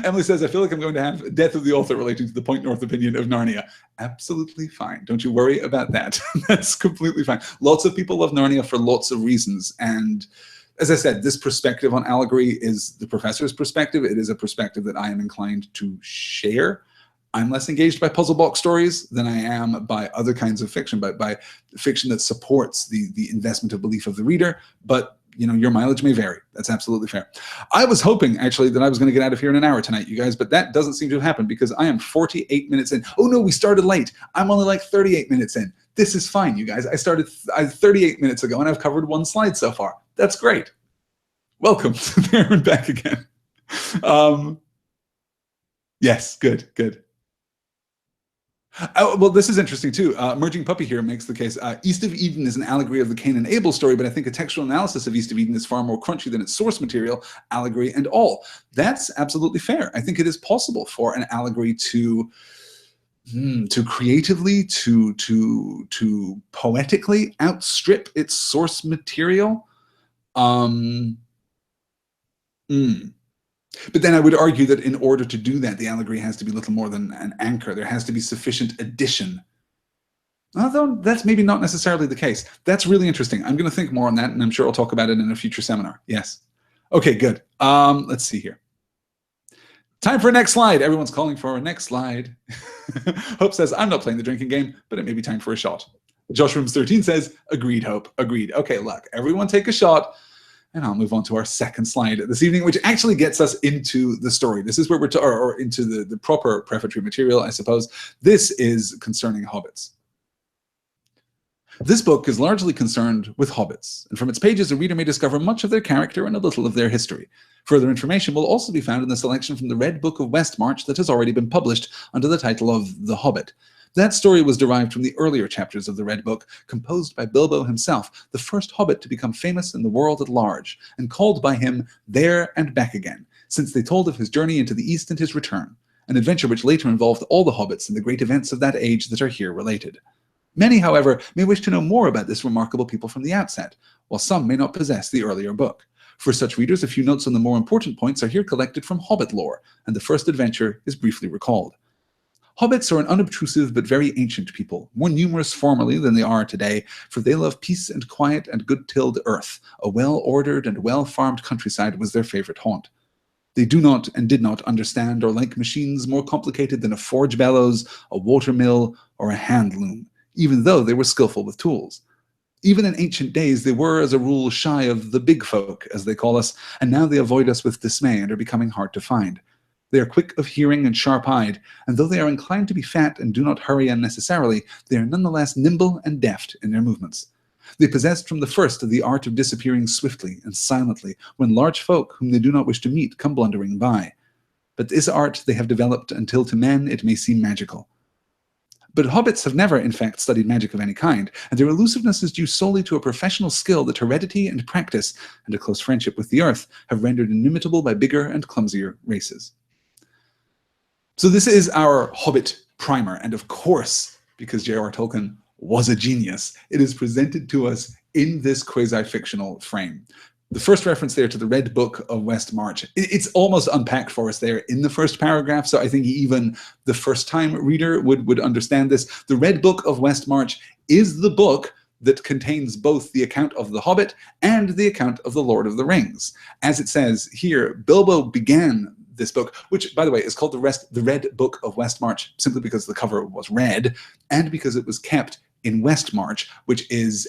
Emily says, I feel like I'm going to have death of the author relating to the Point North opinion of Narnia. Absolutely fine. Don't you worry about that. That's completely fine. Lots of people love Narnia for lots of reasons. And as I said, this perspective on allegory is the professor's perspective. It is a perspective that I am inclined to share. I'm less engaged by puzzle box stories than I am by other kinds of fiction, by fiction that supports the investment of belief of the reader. But you know, your mileage may vary. That's absolutely fair. I was hoping, actually, that I was going to get out of here in an hour tonight, you guys, but that doesn't seem to have happened because I am 48 minutes in. Oh, no, we started late. I'm only like 38 minutes in. This is fine, you guys. I started 38 minutes ago, and I've covered one slide so far. That's great. Welcome to There and Back again. Yes, good, good. Well, this is interesting too. Emerging Puppy here makes the case. East of Eden is an allegory of the Cain and Abel story, but I think a textual analysis of East of Eden is far more crunchy than its source material, allegory and all. That's absolutely fair. I think it is possible for an allegory to creatively, to poetically outstrip its source material. But then I would argue that in order to do that, the allegory has to be little more than an anchor. There has to be sufficient addition. Although that's maybe not necessarily the case. That's really interesting. I'm going to think more on that, and I'm sure I'll talk about it in a future seminar. Yes. Okay, good. Let's see here. Time for a next slide. Everyone's calling for a next slide. Hope says, I'm not playing the drinking game, but it may be time for a shot. Josh Rooms 13 says, agreed, Hope. Agreed. Okay, look, everyone take a shot. And I'll move on to our second slide this evening, which actually gets us into the story. This is where we're or into the proper prefatory material, I suppose. This is concerning hobbits. This book is largely concerned with hobbits, and from its pages a reader may discover much of their character and a little of their history. Further information will also be found in the selection from the Red Book of Westmarch that has already been published under the title of The Hobbit. That story was derived from the earlier chapters of the Red Book, composed by Bilbo himself, the first hobbit to become famous in the world at large, and called by him There and Back Again, since they told of his journey into the East and his return, an adventure which later involved all the hobbits and the great events of that age that are here related. Many, however, may wish to know more about this remarkable people from the outset, while some may not possess the earlier book. For such readers, a few notes on the more important points are here collected from Hobbit lore, and the first adventure is briefly recalled. Hobbits are an unobtrusive but very ancient people, more numerous formerly than they are today, for they love peace and quiet and good-tilled earth. A well-ordered and well-farmed countryside was their favorite haunt. They do not and did not understand or like machines more complicated than a forge bellows, a water mill, or a hand loom, even though they were skillful with tools. Even in ancient days, they were, as a rule, shy of the big folk, as they call us, and now they avoid us with dismay and are becoming hard to find. They are quick of hearing and sharp-eyed, and though they are inclined to be fat and do not hurry unnecessarily, they are nonetheless nimble and deft in their movements. They possessed from the first the art of disappearing swiftly and silently when large folk whom they do not wish to meet come blundering by. But this art they have developed until to men it may seem magical. But hobbits have never, in fact, studied magic of any kind, and their elusiveness is due solely to a professional skill that heredity and practice, and a close friendship with the earth, have rendered inimitable by bigger and clumsier races. So this is our Hobbit primer, and of course, because J.R. Tolkien was a genius, it is presented to us in this quasi-fictional frame. The first reference there to the Red Book of Westmarch, it's almost unpacked for us there in the first paragraph, so I think even the first-time reader would understand this. The Red Book of Westmarch is the book that contains both the account of the Hobbit and the account of the Lord of the Rings. As it says here, Bilbo began this book, which, by the way, is called the Red Book of Westmarch, simply because the cover was red, and because it was kept in Westmarch, which is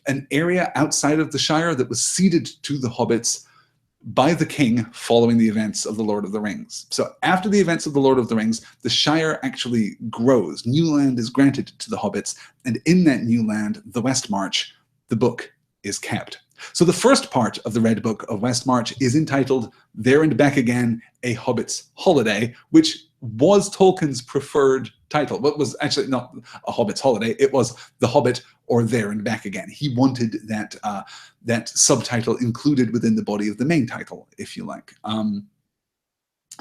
an area outside of the Shire that was ceded to the hobbits by the king following the events of the Lord of the Rings. So after the events of the Lord of the Rings, the Shire actually grows. New land is granted to the hobbits, and in that new land, the Westmarch, the book is kept. So the first part of the Red Book of Westmarch is entitled There and Back Again, A Hobbit's Holiday, which was Tolkien's preferred title. But was actually not A Hobbit's Holiday, it was The Hobbit or There and Back Again. He wanted that subtitle included within the body of the main title, if you like.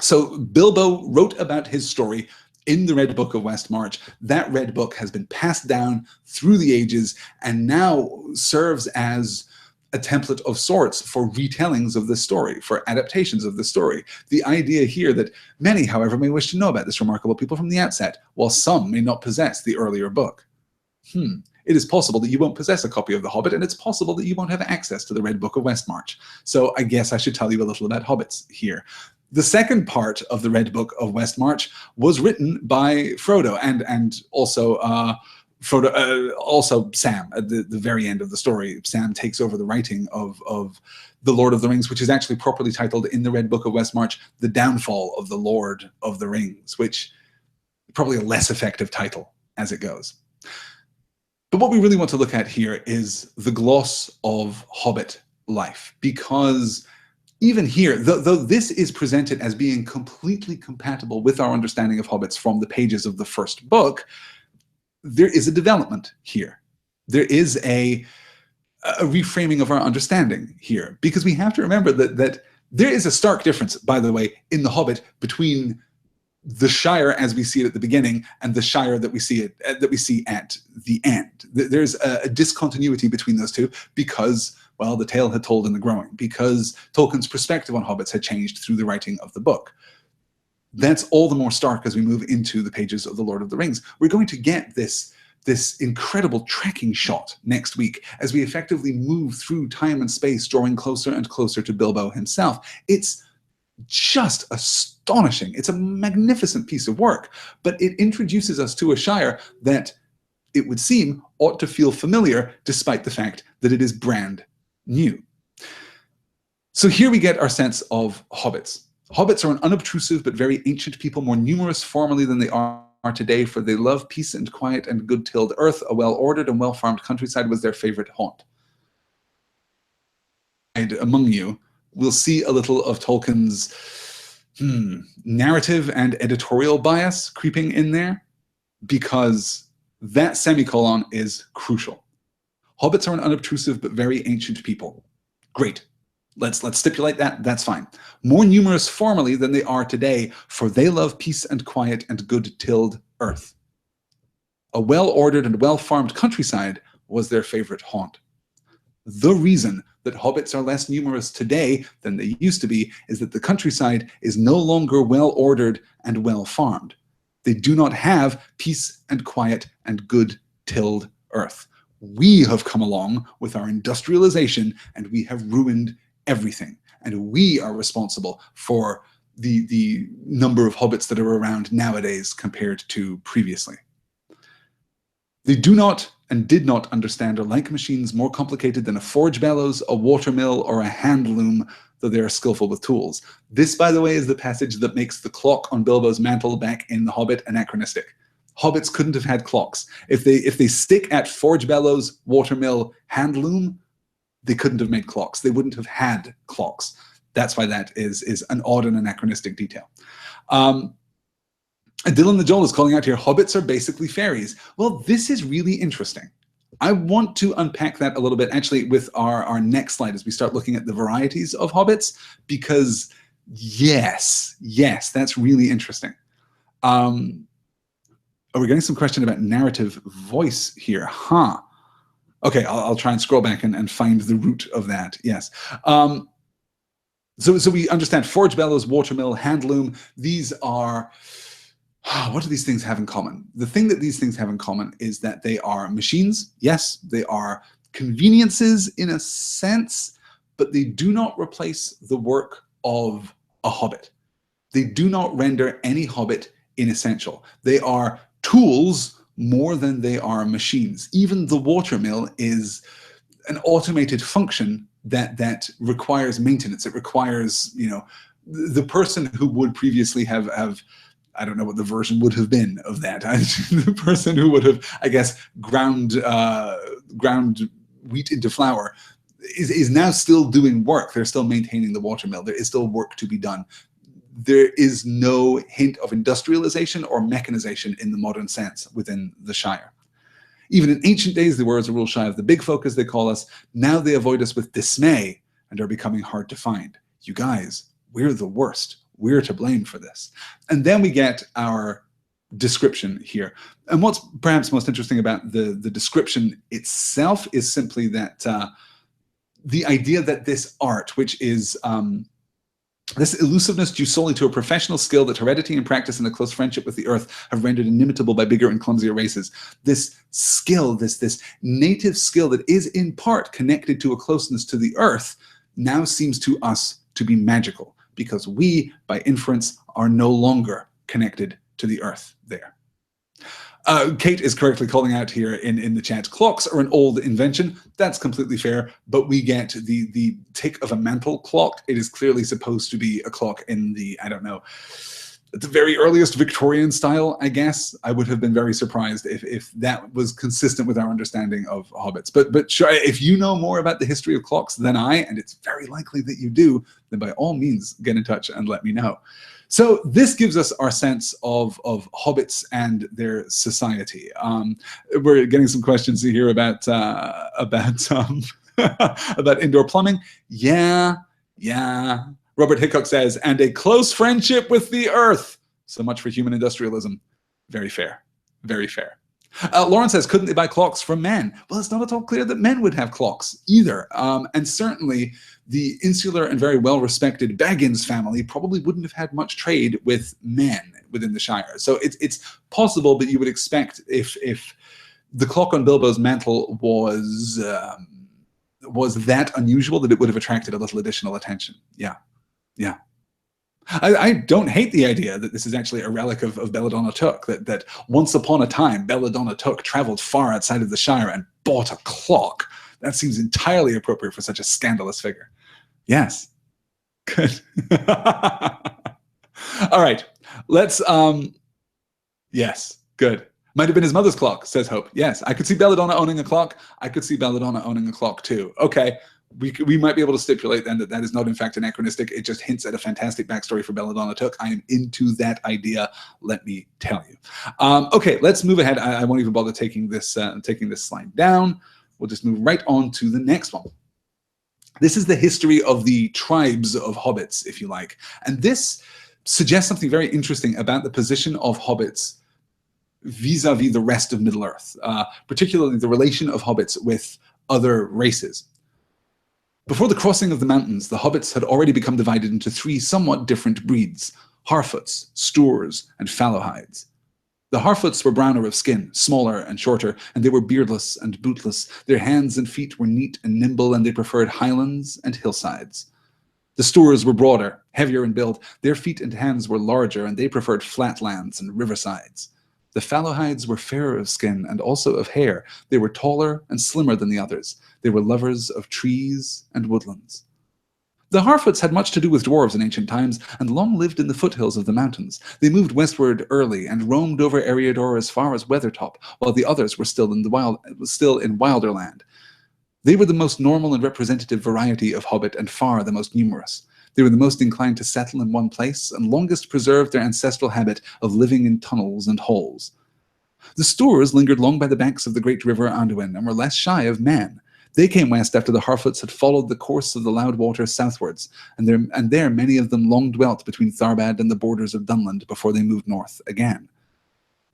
So Bilbo wrote about his story in the Red Book of Westmarch. That Red Book has been passed down through the ages and now serves as a template of sorts for retellings of this story, for adaptations of the story. The idea here that many, however, may wish to know about this remarkable people from the outset, while some may not possess the earlier book. It is possible that you won't possess a copy of The Hobbit, and it's possible that you won't have access to the Red Book of Westmarch. So I guess I should tell you a little about hobbits here. The second part of the Red Book of Westmarch was written by Frodo, and also also Sam. At the very end of the story, Sam takes over the writing of The Lord of the Rings, which is actually properly titled in the Red Book of Westmarch, The Downfall of the Lord of the Rings, which is probably a less effective title as it goes. But what we really want to look at here is the gloss of Hobbit life, because even here, though this is presented as being completely compatible with our understanding of hobbits from the pages of the first book, there is a development here. There is a reframing of our understanding here, because we have to remember that there is a stark difference, by the way, in The Hobbit between the Shire as we see it at the beginning and the Shire that we see at the end. There's a discontinuity between those two because, well, the tale had told in the growing, because Tolkien's perspective on hobbits had changed through the writing of the book. That's all the more stark as we move into the pages of The Lord of the Rings. We're going to get this incredible tracking shot next week as we effectively move through time and space, drawing closer and closer to Bilbo himself. It's just astonishing. It's a magnificent piece of work, but it introduces us to a Shire that, it would seem, ought to feel familiar despite the fact that it is brand new. So here we get our sense of hobbits. Hobbits are an unobtrusive but very ancient people, more numerous formerly than they are today, for they love peace and quiet and good-tilled earth. A well-ordered and well-farmed countryside was their favorite haunt. Among you, we'll see a little of Tolkien's narrative and editorial bias creeping in there, because that semicolon is crucial. Hobbits are an unobtrusive but very ancient people. Great. Let's stipulate that. That's fine. More numerous formerly than they are today, for they love peace and quiet and good-tilled earth. A well-ordered and well-farmed countryside was their favorite haunt. The reason that hobbits are less numerous today than they used to be is that the countryside is no longer well-ordered and well-farmed. They do not have peace and quiet and good-tilled earth. We have come along with our industrialization and we have ruined everything. And we are responsible for the number of hobbits that are around nowadays compared to previously. They do not and did not understand or like machines more complicated than a forge bellows, a watermill, or a hand loom, though they are skillful with tools. This, by the way, is the passage that makes the clock on Bilbo's mantle back in The Hobbit anachronistic. Hobbits couldn't have had clocks. If they stick at forge bellows, watermill, hand loom, they couldn't have made clocks. They wouldn't have had clocks. That's why that is an odd and anachronistic detail. Dylan the Joel is calling out here, hobbits are basically fairies. Well, this is really interesting. I want to unpack that a little bit, actually, with our next slide as we start looking at the varieties of hobbits, because yes, that's really interesting. Oh, we're getting some question about narrative voice here, huh? Okay, I'll try and scroll back and find the root of that, yes. So we understand forge bellows, watermill, hand loom. These are, what do these things have in common? The thing that these things have in common is that they are machines. Yes, they are conveniences in a sense, but they do not replace the work of a hobbit. They do not render any hobbit inessential. They are tools more than they are machines. Even the watermill is an automated function that requires maintenance. It requires, the person who would previously have I don't know what the version would have been of that. The person who would have, I guess, ground wheat into flour is now still doing work. They're still maintaining the watermill. There is still work to be done. There is no hint of industrialization or mechanization in the modern sense within the Shire. Even in ancient days, they were, as a rule, shy of the big folk, as they call us. Now they avoid us with dismay and are becoming hard to find. You guys, we're the worst. We're to blame for this. And then we get our description here. And what's perhaps most interesting about the description itself is simply that the idea that this art, which is this elusiveness due solely to a professional skill that heredity and practice and a close friendship with the earth have rendered inimitable by bigger and clumsier races. This skill, this native skill that is in part connected to a closeness to the earth, now seems to us to be magical, because we, by inference, are no longer connected to the earth there. Kate is correctly calling out here in the chat, clocks are an old invention. That's completely fair, but we get the tick of a mantle clock. It is clearly supposed to be a clock in the, I don't know, the very earliest Victorian style, I guess. I would have been very surprised if that was consistent with our understanding of hobbits. But sure, if you know more about the history of clocks than I, and it's very likely that you do, then by all means get in touch and let me know. So this gives us our sense of hobbits and their society. We're getting some questions here about about indoor plumbing. Yeah. Robert Hickok says, and a close friendship with the earth. So much for human industrialism. Very fair. Very fair. Lauren says, couldn't they buy clocks from men? Well, it's not at all clear that men would have clocks either. And certainly the insular and very well-respected Baggins family probably wouldn't have had much trade with men within the Shire. So it's possible, but you would expect if the clock on Bilbo's mantle was that unusual, that it would have attracted a little additional attention. Yeah. I don't hate the idea that this is actually a relic of Belladonna Took, that once upon a time, Belladonna Took traveled far outside of the Shire and bought a clock. That seems entirely appropriate for such a scandalous figure. Yes, Good. All right. Let's, yes, good. Might have been his mother's clock, says Hope. Yes, I could see Belladonna owning a clock. I could see Belladonna owning a clock too. Okay, we might be able to stipulate then that that is not in fact anachronistic. It just hints at a fantastic backstory for Belladonna Took. I am into that idea, let me tell you. Okay, let's move ahead. I won't even bother taking this slide down. We'll just move right on to the next one. This is the history of the tribes of hobbits, if you like. And this suggests something very interesting about the position of hobbits vis-a-vis the rest of Middle-earth, particularly the relation of hobbits with other races. Before the crossing of the mountains, the hobbits had already become divided into three somewhat different breeds: Harfoots, Stoors, and Fallowhides. The Harfoots were browner of skin, smaller and shorter, and they were beardless and bootless. Their hands and feet were neat and nimble, and they preferred highlands and hillsides. The Stoors were broader, heavier in build. Their feet and hands were larger, and they preferred flatlands and riversides. The Fallowhides were fairer of skin and also of hair. They were taller and slimmer than the others. They were lovers of trees and woodlands. The Harfoots had much to do with dwarves in ancient times, and long lived in the foothills of the mountains. They moved westward early and roamed over Eriador as far as Weathertop, while the others were still in wilder land. They were the most normal and representative variety of hobbit, and far the most numerous. They were the most inclined to settle in one place, and longest preserved their ancestral habit of living in tunnels and holes. The Stoors lingered long by the banks of the great river Anduin, and were less shy of man. They came west after the Harfoots had followed the course of the loud water southwards, and there many of them long dwelt between Tharbad and the borders of Dunland before they moved north again.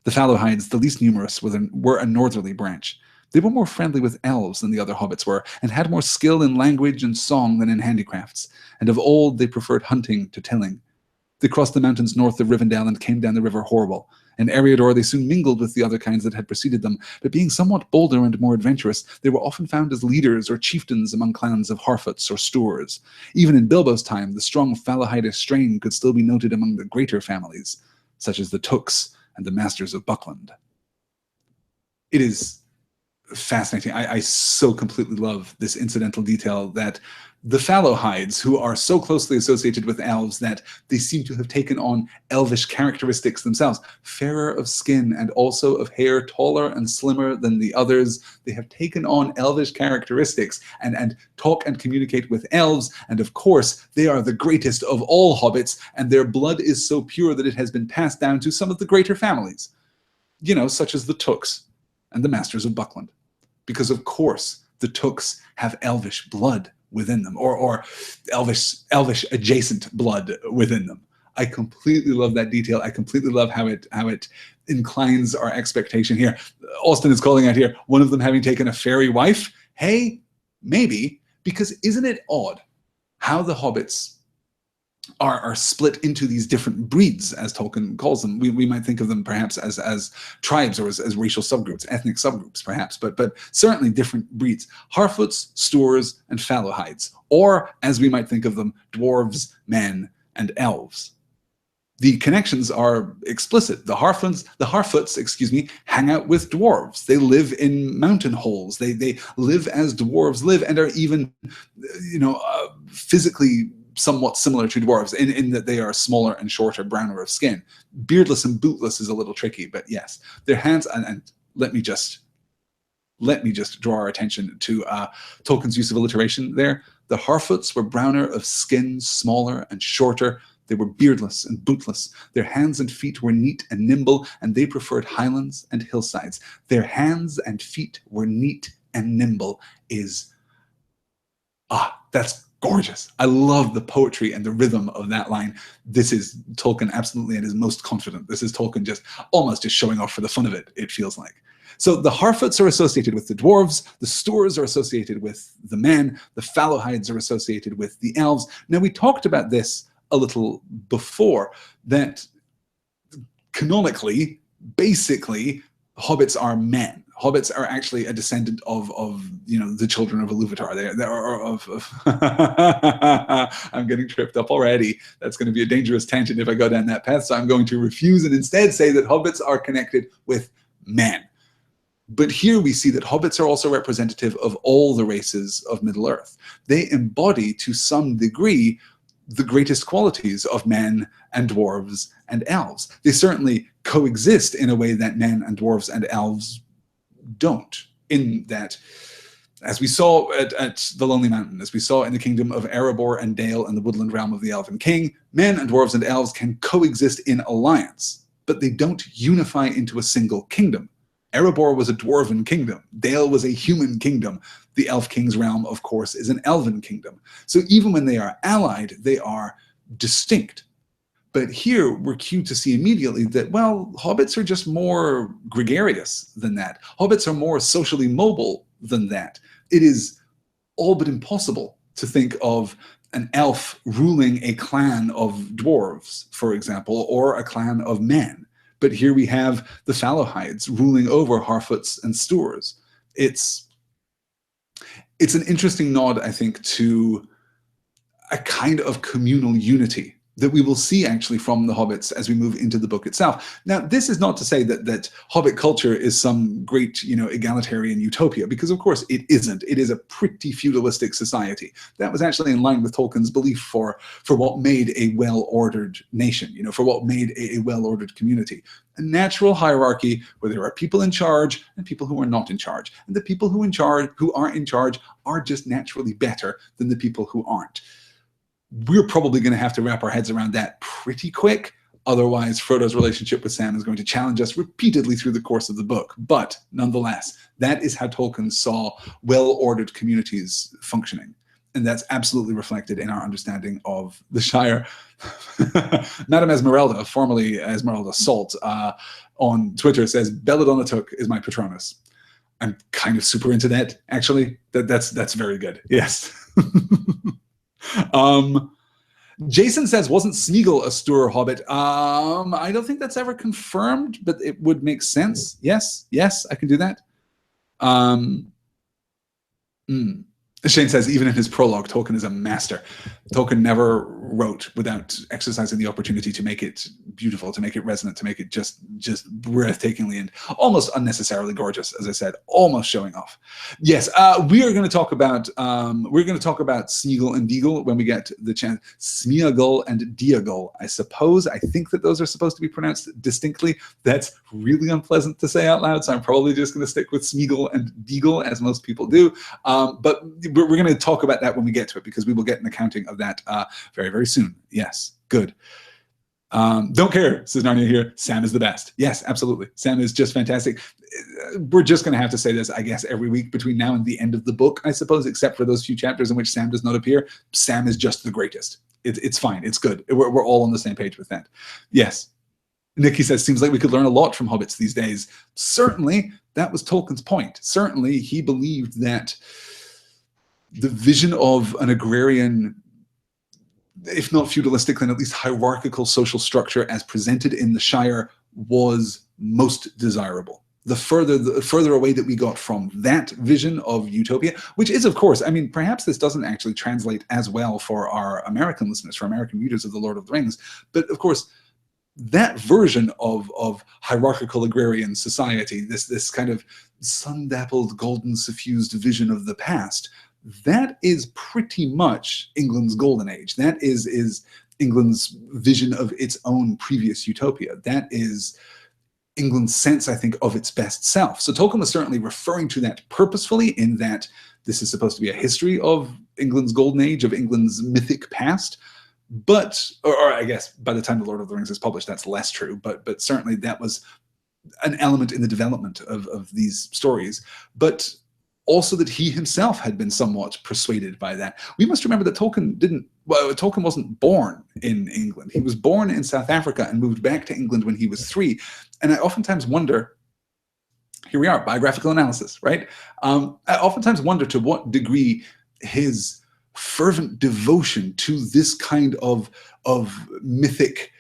The Fallowhides, the least numerous, were a northerly branch. They were more friendly with elves than the other hobbits were, and had more skill in language and song than in handicrafts, and of old they preferred hunting to tilling. They crossed the mountains north of Rivendell and came down the river Horrible. In Eriador they soon mingled with the other kinds that had preceded them, but being somewhat bolder and more adventurous, they were often found as leaders or chieftains among clans of Harfoots or Stoors. Even in Bilbo's time, the strong Fallowhide strain could still be noted among the greater families, such as the Tooks and the Masters of Buckland. It is fascinating. I so completely love this incidental detail that the Fallowhides, who are so closely associated with elves that they seem to have taken on elvish characteristics themselves, fairer of skin and also of hair, taller and slimmer than the others. They have taken on elvish characteristics and talk and communicate with elves, and of course they are the greatest of all hobbits, and their blood is so pure that it has been passed down to some of the greater families, such as the Tooks and the Masters of Buckland, because of course the Tooks have elvish blood within them, or elvish adjacent blood within them. I completely love that detail. I completely love how it inclines our expectation here. Austin is calling out here, one of them having taken a fairy wife. Hey, maybe, because isn't it odd how the hobbits are split into these different breeds, as Tolkien calls them? We might think of them perhaps as tribes, or as racial subgroups, ethnic subgroups perhaps, but certainly different breeds: Harfoots, Stoors, and Fallowhides, or as we might think of them, dwarves, men, and elves. The connections are explicit. The Harfoots, hang out with dwarves. They live in mountain holes. They live as dwarves live, and are even, physically somewhat similar to dwarves in that they are smaller and shorter, browner of skin. Beardless and bootless is a little tricky, but yes, their hands, and let me just draw our attention to Tolkien's use of alliteration there. The Harfoots were browner of skin, smaller and shorter. They were beardless and bootless. Their hands and feet were neat and nimble, and they preferred highlands and hillsides. Their hands and feet were neat and nimble that's gorgeous. I love the poetry and the rhythm of that line. This is Tolkien absolutely at his most confident. This is Tolkien almost just showing off for the fun of it, it feels like. So the Harfoots are associated with the dwarves, the Stoors are associated with the men, the Fallowhides are associated with the elves. Now, we talked about this a little before, that canonically, basically, hobbits are men. Hobbits are actually a descendant of the children of Iluvatar. They are of I'm getting tripped up already. That's going to be a dangerous tangent if I go down that path, so I'm going to refuse and instead say that hobbits are connected with men. But here we see that hobbits are also representative of all the races of Middle-earth. They embody, to some degree, the greatest qualities of men and dwarves and elves. They certainly coexist in a way that men and dwarves and elves don't, in that, as we saw at the Lonely Mountain, as we saw in the kingdom of Erebor and Dale and the woodland realm of the Elven King, men and dwarves and elves can coexist in alliance, but they don't unify into a single kingdom. Erebor was a dwarven kingdom. Dale was a human kingdom. The Elf King's realm, of course, is an elven kingdom. So even when they are allied, they are distinct. But here we're cued to see immediately that, well, hobbits are just more gregarious than that. Hobbits are more socially mobile than that. It is all but impossible to think of an elf ruling a clan of dwarves, for example, or a clan of men. But here we have the Fallowhides ruling over Harfoots and Stoors. It's an interesting nod, I think, to a kind of communal unity that we will see actually from the Hobbits as we move into the book itself. Now, this is not to say that Hobbit culture is some great, egalitarian utopia, because of course it isn't. It is a pretty feudalistic society. That was actually in line with Tolkien's belief for what made a well-ordered nation, for what made a well-ordered community. A natural hierarchy where there are people in charge and people who are not in charge. And the people who are in charge are just naturally better than the people who aren't. We're probably going to have to wrap our heads around that pretty quick. Otherwise, Frodo's relationship with Sam is going to challenge us repeatedly through the course of the book. But nonetheless, that is how Tolkien saw well-ordered communities functioning. And that's absolutely reflected in our understanding of the Shire. Madame Esmeralda, formerly Esmeralda Salt, on Twitter says, Belladonna Took is my Patronus. I'm kind of super into that, actually. That's very good. Yes. Jason says, wasn't Smeagol a Stoor Hobbit? I don't think that's ever confirmed, but it would make sense. Yes, I can do that. Shane says, even in his prologue, Tolkien is a master. Tolkien never wrote without exercising the opportunity to make it beautiful, to make it resonant, to make it just breathtakingly and almost unnecessarily gorgeous, as I said, almost showing off. Yes, we are going to talk about Smeagol and Deagol when we get the chance. Smeagol and Deagol, I suppose. I think that those are supposed to be pronounced distinctly. That's really unpleasant to say out loud, so I'm probably just going to stick with Smeagol and Deagol, as most people do. But we're going to talk about that when we get to it, because we will get an accounting of that very, very soon. Yes, good. Don't care, says Narnia here. Sam is the best. Yes, absolutely. Sam is just fantastic. We're just going to have to say this, I guess, every week between now and the end of the book, I suppose, except for those few chapters in which Sam does not appear. Sam is just the greatest. It's fine. It's good. We're all on the same page with that. Yes. Nikki says, seems like we could learn a lot from hobbits these days. Certainly, that was Tolkien's point. Certainly, he believed that the vision of an agrarian, if not feudalistic, then at least hierarchical social structure as presented in the Shire was most desirable. The further away that we got from that vision of utopia, which is, of course, I mean, perhaps this doesn't actually translate as well for our American listeners, for American readers of The Lord of the Rings, but of course, that version of hierarchical agrarian society, this kind of sun-dappled, golden suffused vision of the past, that is pretty much England's golden age. That is England's vision of its own previous utopia. That is England's sense, I think, of its best self. So Tolkien was certainly referring to that purposefully, in that this is supposed to be a history of England's golden age, of England's mythic past. But, or I guess by the time The Lord of the Rings is published, that's less true. But certainly that was an element in the development of these stories. But also that he himself had been somewhat persuaded by that. We must remember that Tolkien wasn't born in England. He was born in South Africa and moved back to England when he was 3. And I oftentimes wonder, here we are, biographical analysis, right? I oftentimes wonder to what degree his fervent devotion to this kind of mythic,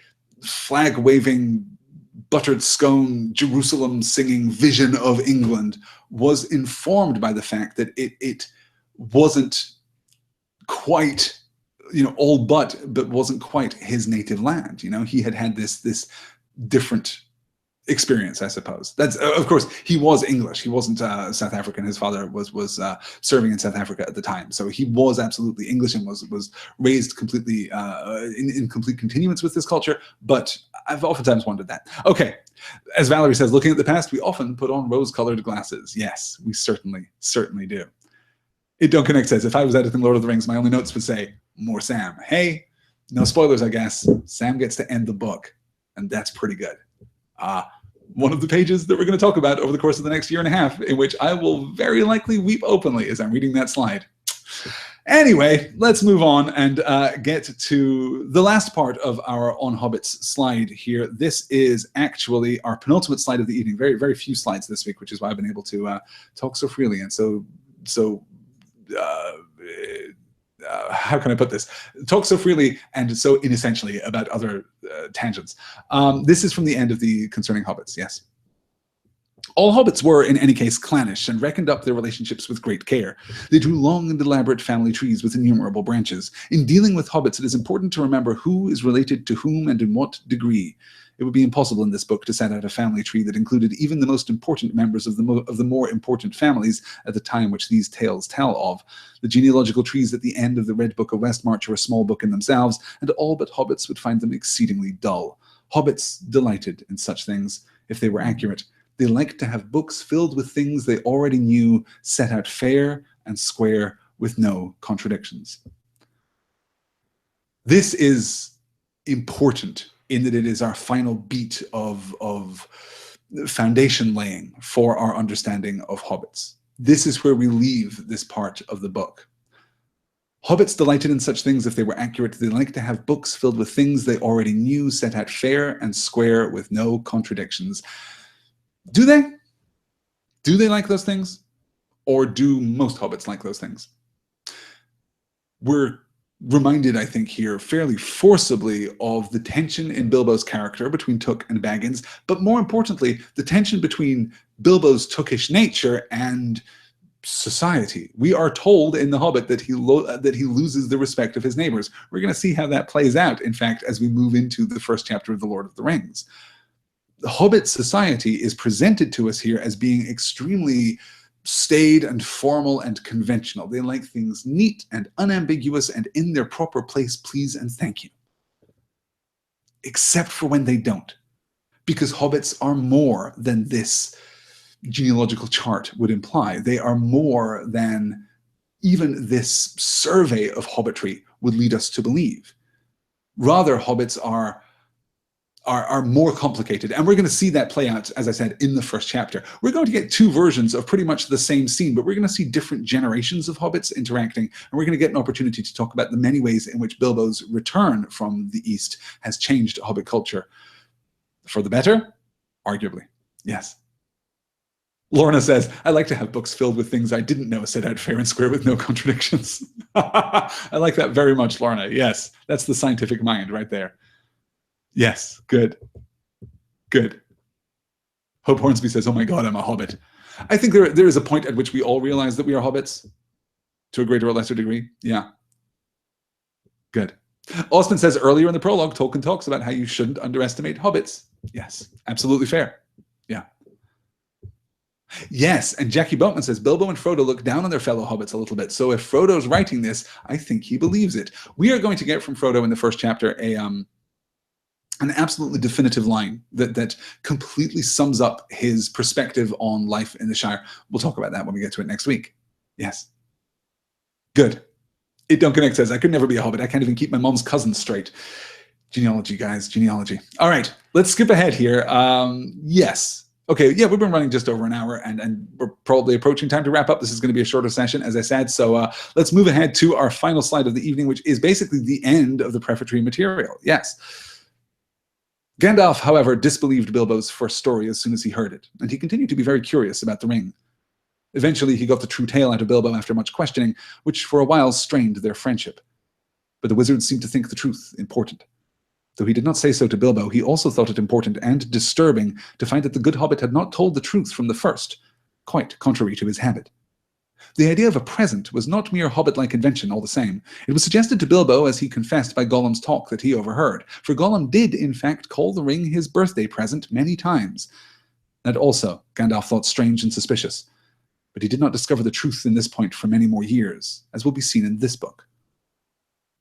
flag-waving, buttered scone, Jerusalem singing vision of England was informed by the fact that it wasn't quite, all but wasn't quite his native land. He had this different experience, I suppose. That's of course he was English. He wasn't South African. His father was serving in South Africa at the time, so he was absolutely English and was raised completely in complete continuance with this culture. But I've oftentimes wondered that. Okay, as Valerie says, looking at the past, we often put on rose-colored glasses. Yes, we certainly do. It Don't Connect says, if I was editing Lord of the Rings, my only notes would say more Sam. Hey, no spoilers, I guess. Sam gets to end the book, and that's pretty good. One of the pages that we're going to talk about over the course of the next year and a half, in which I will very likely weep openly as I'm reading that slide. Anyway, let's move on and get to the last part of our On Hobbits slide here. This is actually our penultimate slide of the evening. Very, very few slides this week, which is why I've been able to talk so freely and how can I put this? Talk so freely and so inessentially about other tangents. This is from the end of the Concerning Hobbits, yes. All hobbits were, in any case, clannish and reckoned up their relationships with great care. They drew long and elaborate family trees with innumerable branches. In dealing with hobbits, it is important to remember who is related to whom and in what degree. It would be impossible in this book to set out a family tree that included even the most important members of the more important families at the time which these tales tell of. The genealogical trees at the end of the Red Book of Westmarch are a small book in themselves, and all but hobbits would find them exceedingly dull. Hobbits delighted in such things, if they were accurate. They liked to have books filled with things they already knew, set out fair and square with no contradictions. This is important in that it is our final beat of foundation laying for our understanding of hobbits. This is where we leave this part of the book. Hobbits delighted in such things if they were accurate. They liked to have books filled with things they already knew, set out fair and square with no contradictions. Do they? Do they like those things? Or do most hobbits like those things? We're reminded, I think, here fairly forcibly of the tension in Bilbo's character between Took and Baggins, but more importantly, the tension between Bilbo's Tookish nature and society. We are told in The Hobbit that he loses the respect of his neighbors. We're going to see how that plays out, in fact, as we move into the first chapter of The Lord of the Rings. The Hobbit society is presented to us here as being extremely staid and formal and conventional. They like things neat and unambiguous and in their proper place, please and thank you. Except for when they don't. Because hobbits are more than this genealogical chart would imply. They are more than even this survey of hobbitry would lead us to believe. Rather, hobbits are more complicated. And we're going to see that play out, as I said, in the first chapter. We're going to get two versions of pretty much the same scene, but we're going to see different generations of hobbits interacting, and we're going to get an opportunity to talk about the many ways in which Bilbo's return from the East has changed hobbit culture. For the better? Arguably, yes. Lorna says, I like to have books filled with things I didn't know set out fair and square with no contradictions. I like that very much, Lorna. Yes, that's the scientific mind right there. Yes, good. Good. Hope Hornsby says, oh my God, I'm a hobbit. I think there is a point at which we all realize that we are hobbits to a greater or lesser degree. Yeah. Good. Austin says, earlier in the prologue, Tolkien talks about how you shouldn't underestimate hobbits. Yes, absolutely fair. Yeah. Yes, and Jackie Boatman says, Bilbo and Frodo look down on their fellow hobbits a little bit. So if Frodo's writing this, I think he believes it. We are going to get from Frodo in the first chapter an absolutely definitive line that completely sums up his perspective on life in the Shire. We'll talk about that when we get to it next week. Yes. Good. It Don't Connect says, I could never be a hobbit. I can't even keep my mom's cousins straight. Genealogy, guys, genealogy. All right, let's skip ahead here. Yes. Okay, yeah, we've been running just over an hour, and we're probably approaching time to wrap up. This is going to be a shorter session, as I said. So let's move ahead to our final slide of the evening, which is basically the end of the prefatory material. Yes. Gandalf, however, disbelieved Bilbo's first story as soon as he heard it, and he continued to be very curious about the ring. Eventually, he got the true tale out of Bilbo after much questioning, which for a while strained their friendship. But the wizard seemed to think the truth important. Though he did not say so to Bilbo, he also thought it important and disturbing to find that the good hobbit had not told the truth from the first, quite contrary to his habit. The idea of a present was not mere hobbit-like invention all the same. It was suggested to Bilbo, as he confessed, by Gollum's talk that he overheard. For Gollum did, in fact, call the ring his birthday present many times. That also Gandalf thought strange and suspicious. But he did not discover the truth in this point for many more years, as will be seen in this book.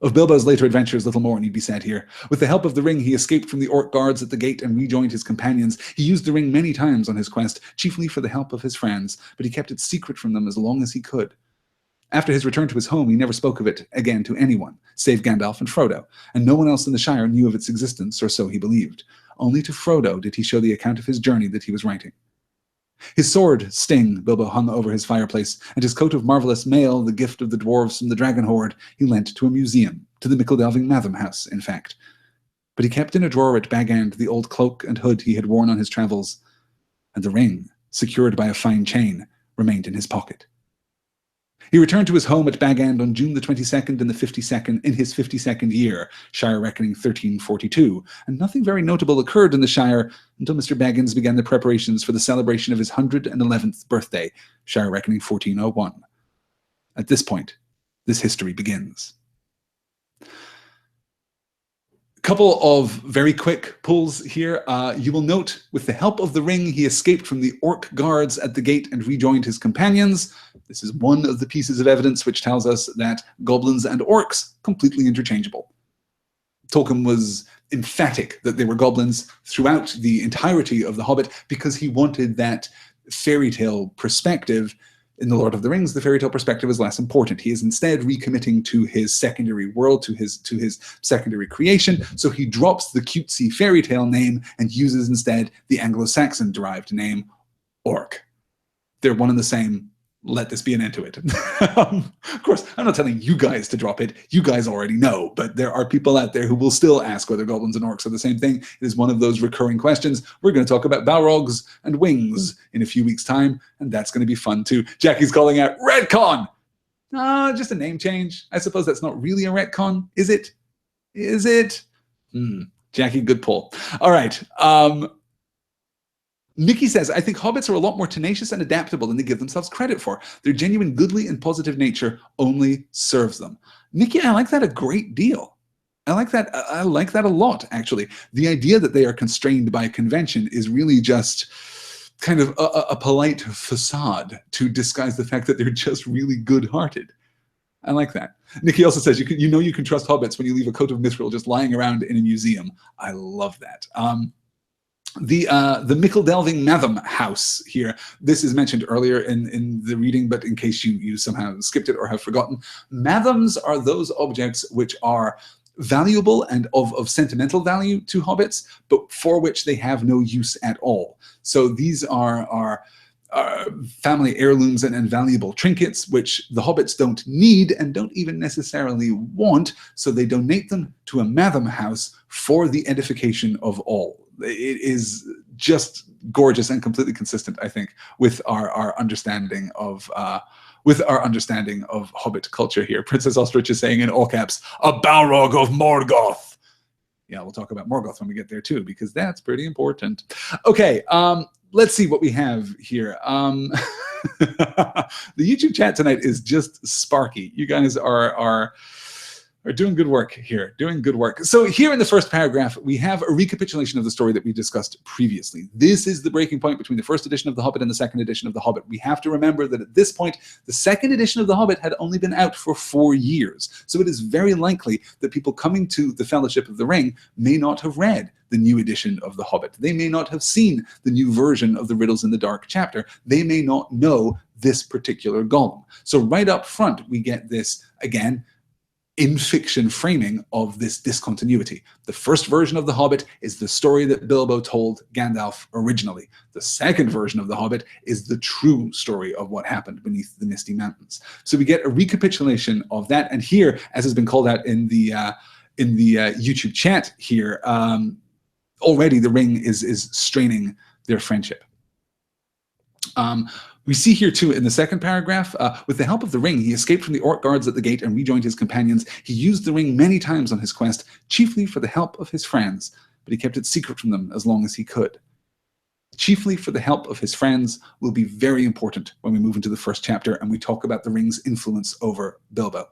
Of Bilbo's later adventures, little more need be said here. With the help of the ring, he escaped from the orc guards at the gate and rejoined his companions. He used the ring many times on his quest, chiefly for the help of his friends, but he kept it secret from them as long as he could. After his return to his home, he never spoke of it again to anyone, save Gandalf and Frodo, and no one else in the Shire knew of its existence, or so he believed. Only to Frodo did he show the account of his journey that he was writing. His sword, Sting, Bilbo hung over his fireplace, and his coat of marvellous mail, the gift of the dwarves from the Dragon Hoard, he lent to a museum, to the Mickledelving Matham house, in fact. But he kept in a drawer at Bag End the old cloak and hood he had worn on his travels, and the ring, secured by a fine chain, remained in his pocket. He returned to his home at Bag End on June the 22nd in his 52nd year, Shire reckoning 1342, and nothing very notable occurred in the Shire until Mr. Baggins began the preparations for the celebration of his 111th birthday, Shire reckoning 1401. At this point, this history begins. Couple of very quick pulls here. You will note, with the help of the ring, he escaped from the orc guards at the gate and rejoined his companions. This is one of the pieces of evidence which tells us that goblins and orcs completely interchangeable. Tolkien was emphatic that they were goblins throughout the entirety of The Hobbit because he wanted that fairy tale perspective. In The Lord of the Rings, the fairy tale perspective is less important. He is instead recommitting to his secondary world, to his secondary creation. So he drops the cutesy fairy tale name and uses instead the Anglo-Saxon derived name orc. They're one and the same. Let this be an end to it. Of course, I'm not telling you guys to drop it. You guys already know, but there are people out there who will still ask whether goblins and orcs are the same thing. It is one of those recurring questions. We're going to talk about balrogs and wings in a few weeks' time, and that's going to be fun too. Jackie's calling out, retcon! Just a name change. I suppose that's not really a retcon, is it? Is it? Jackie, good pull. All right. Nikki says, I think hobbits are a lot more tenacious and adaptable than they give themselves credit for. Their genuine goodly and positive nature only serves them. Nikki, I like that a great deal. I like that a lot, actually. The idea that they are constrained by convention is really just kind of a polite facade to disguise the fact that they're just really good-hearted. I like that. Nikki also says, you know you can trust hobbits when you leave a coat of mithril just lying around in a museum. I love that. The Mickledelving Matham house here. This is mentioned earlier in the reading, but in case you somehow skipped it or have forgotten, Mathams are those objects which are valuable and of sentimental value to hobbits, but for which they have no use at all. So these are family heirlooms and valuable trinkets, which the hobbits don't need and don't even necessarily want, so they donate them to a Matham house for the edification of all. It is just gorgeous and completely consistent, I think, with our understanding of Hobbit culture here. Princess Ostrich is saying in all caps, a Balrog of Morgoth. Yeah, we'll talk about Morgoth when we get there too, because that's pretty important. Okay, let's see what we have here. The YouTube chat tonight is just sparky. You guys are doing good work here, doing good work. So here in the first paragraph, we have a recapitulation of the story that we discussed previously. This is the breaking point between the first edition of The Hobbit and the second edition of The Hobbit. We have to remember that at this point, the second edition of The Hobbit had only been out for 4 years. So it is very likely that people coming to the Fellowship of the Ring may not have read the new edition of The Hobbit. They may not have seen the new version of the Riddles in the Dark chapter. They may not know this particular Gollum. So right up front, we get this, again, in fiction framing of this discontinuity. The first version of The Hobbit is the story that Bilbo told Gandalf originally. The second version of The Hobbit is the true story of what happened beneath the Misty Mountains. So we get a recapitulation of that, and here, as has been called out in the YouTube chat here, already the ring is straining their friendship. We see here, too, in the second paragraph, with the help of the ring, he escaped from the orc guards at the gate and rejoined his companions. He used the ring many times on his quest, chiefly for the help of his friends, but he kept it secret from them as long as he could. chiefly for the help of his friends, will be very important when we move into the first chapter and we talk about the ring's influence over Bilbo.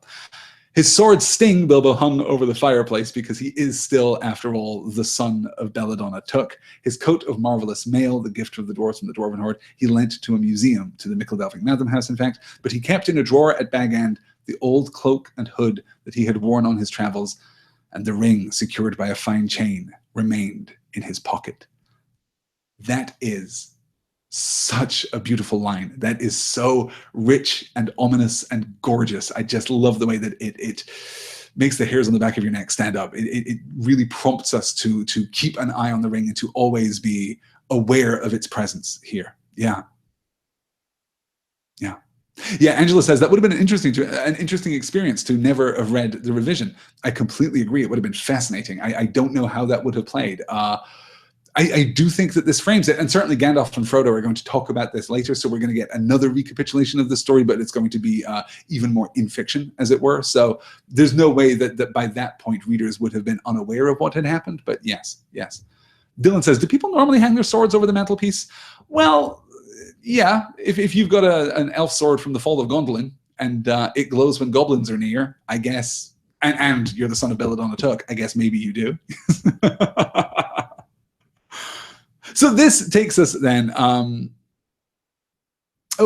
His sword's sting Bilbo hung over the fireplace because he is still, after all, the son of Belladonna Took. His coat of marvelous mail, the gift of the dwarves from the Dwarven Horde, he lent to a museum, to the Mickledelving Madam House, in fact, but he kept in a drawer at Bag End the old cloak and hood that he had worn on his travels, and the ring, secured by a fine chain, remained in his pocket. That is such a beautiful line. That is so rich and ominous and gorgeous. I just love the way that it makes the hairs on the back of your neck stand up. It really prompts us to keep an eye on the ring and to always be aware of its presence here. Yeah. Angela says that would have been an interesting experience to never have read the revision. I completely agree. It would have been fascinating. I don't know how that would have played. I do think that this frames it, and certainly Gandalf and Frodo are going to talk about this later, so we're going to get another recapitulation of the story, but it's going to be even more in fiction, as it were. So there's no way that by that point readers would have been unaware of what had happened, but yes. Dylan says, do people normally hang their swords over the mantelpiece? Well, yeah, if you've got an elf sword from the Fall of Gondolin, and it glows when goblins are near, I guess, and you're the son of Belladonna Took, I guess maybe you do. So this takes us then, oh,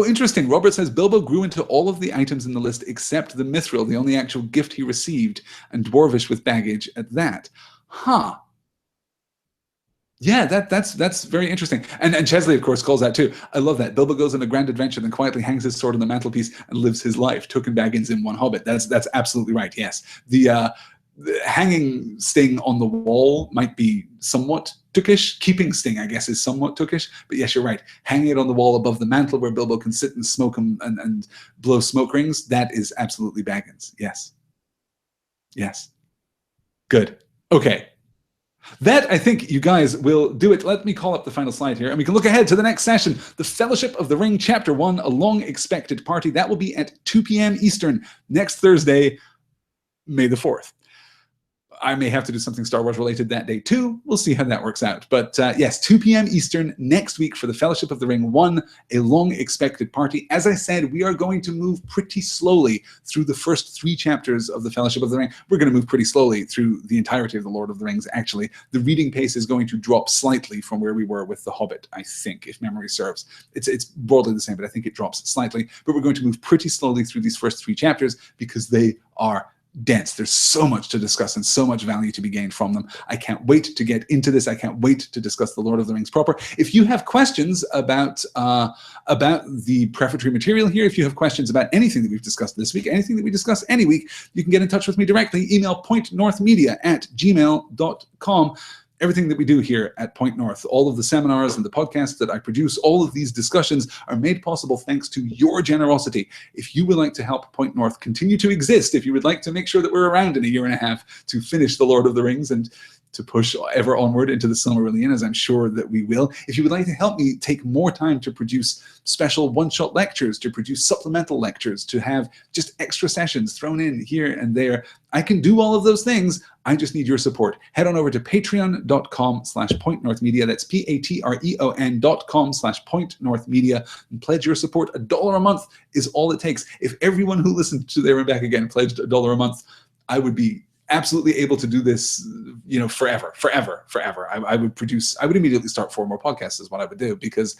interesting. Robert says, Bilbo grew into all of the items in the list except the mithril, the only actual gift he received, and dwarvish with baggage at that. Huh. Yeah, that's very interesting. And Chesley, of course, calls that too. I love that. Bilbo goes on a grand adventure, then quietly hangs his sword on the mantelpiece and lives his life. Took and Baggins in one hobbit. That's absolutely right, yes. The hanging Sting on the wall might be somewhat Tookish. Keeping Sting, I guess, is somewhat Tookish. But yes, you're right. Hanging it on the wall above the mantle where Bilbo can sit and smoke and blow smoke rings, that is absolutely Baggins. Yes. Good. Okay. That, I think, you guys will do it. Let me call up the final slide here, and we can look ahead to the next session, The Fellowship of the Ring, Chapter 1, A Long Expected Party. That will be at 2 p.m. Eastern next Thursday, May the 4th. I may have to do something Star Wars related that day too. We'll see how that works out. But yes, 2 p.m. Eastern next week for The Fellowship of the Ring 1, A Long Expected Party. As I said, we are going to move pretty slowly through the first 3 chapters of The Fellowship of the Ring. We're going to move pretty slowly through the entirety of The Lord of the Rings, actually. The reading pace is going to drop slightly from where we were with The Hobbit, I think, if memory serves. It's broadly the same, but I think it drops slightly. But we're going to move pretty slowly through these first 3 chapters because they are dense. There's so much to discuss and so much value to be gained from them. I can't wait to get into this. I can't wait to discuss The Lord of the Rings proper. If you have questions about the prefatory material here, if you have questions about anything that we've discussed this week, anything that we discuss any week, you can get in touch with me directly. Email pointnorthmedia@gmail.com. Everything that we do here at Point North, all of the seminars and the podcasts that I produce, all of these discussions are made possible thanks to your generosity. If you would like to help Point North continue to exist, if you would like to make sure that we're around in a year and a half to finish The Lord of the Rings and to push ever onward into the Silmarillion, as I'm sure that we will. If you would like to help me take more time to produce special one-shot lectures, to produce supplemental lectures, to have just extra sessions thrown in here and there, I can do all of those things. I just need your support. Head on over to patreon.com/pointnorthmedia. That's patreon.com/pointnorthmedia and pledge your support. $1 a month is all it takes. If everyone who listened to There and Back Again pledged $1 a month, I would be absolutely able to do this, forever. I would immediately start 4 more podcasts is what I would do, because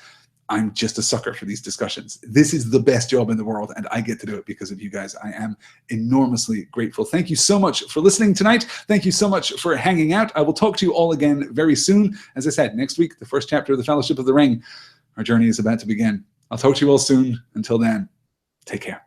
I'm just a sucker for these discussions. This is the best job in the world, and I get to do it because of you guys. I am enormously grateful. Thank you so much for listening tonight. Thank you so much for hanging out. I will talk to you all again very soon. As I said, next week, the first chapter of The Fellowship of the Ring. Our journey is about to begin. I'll talk to you all soon. Until then, take care.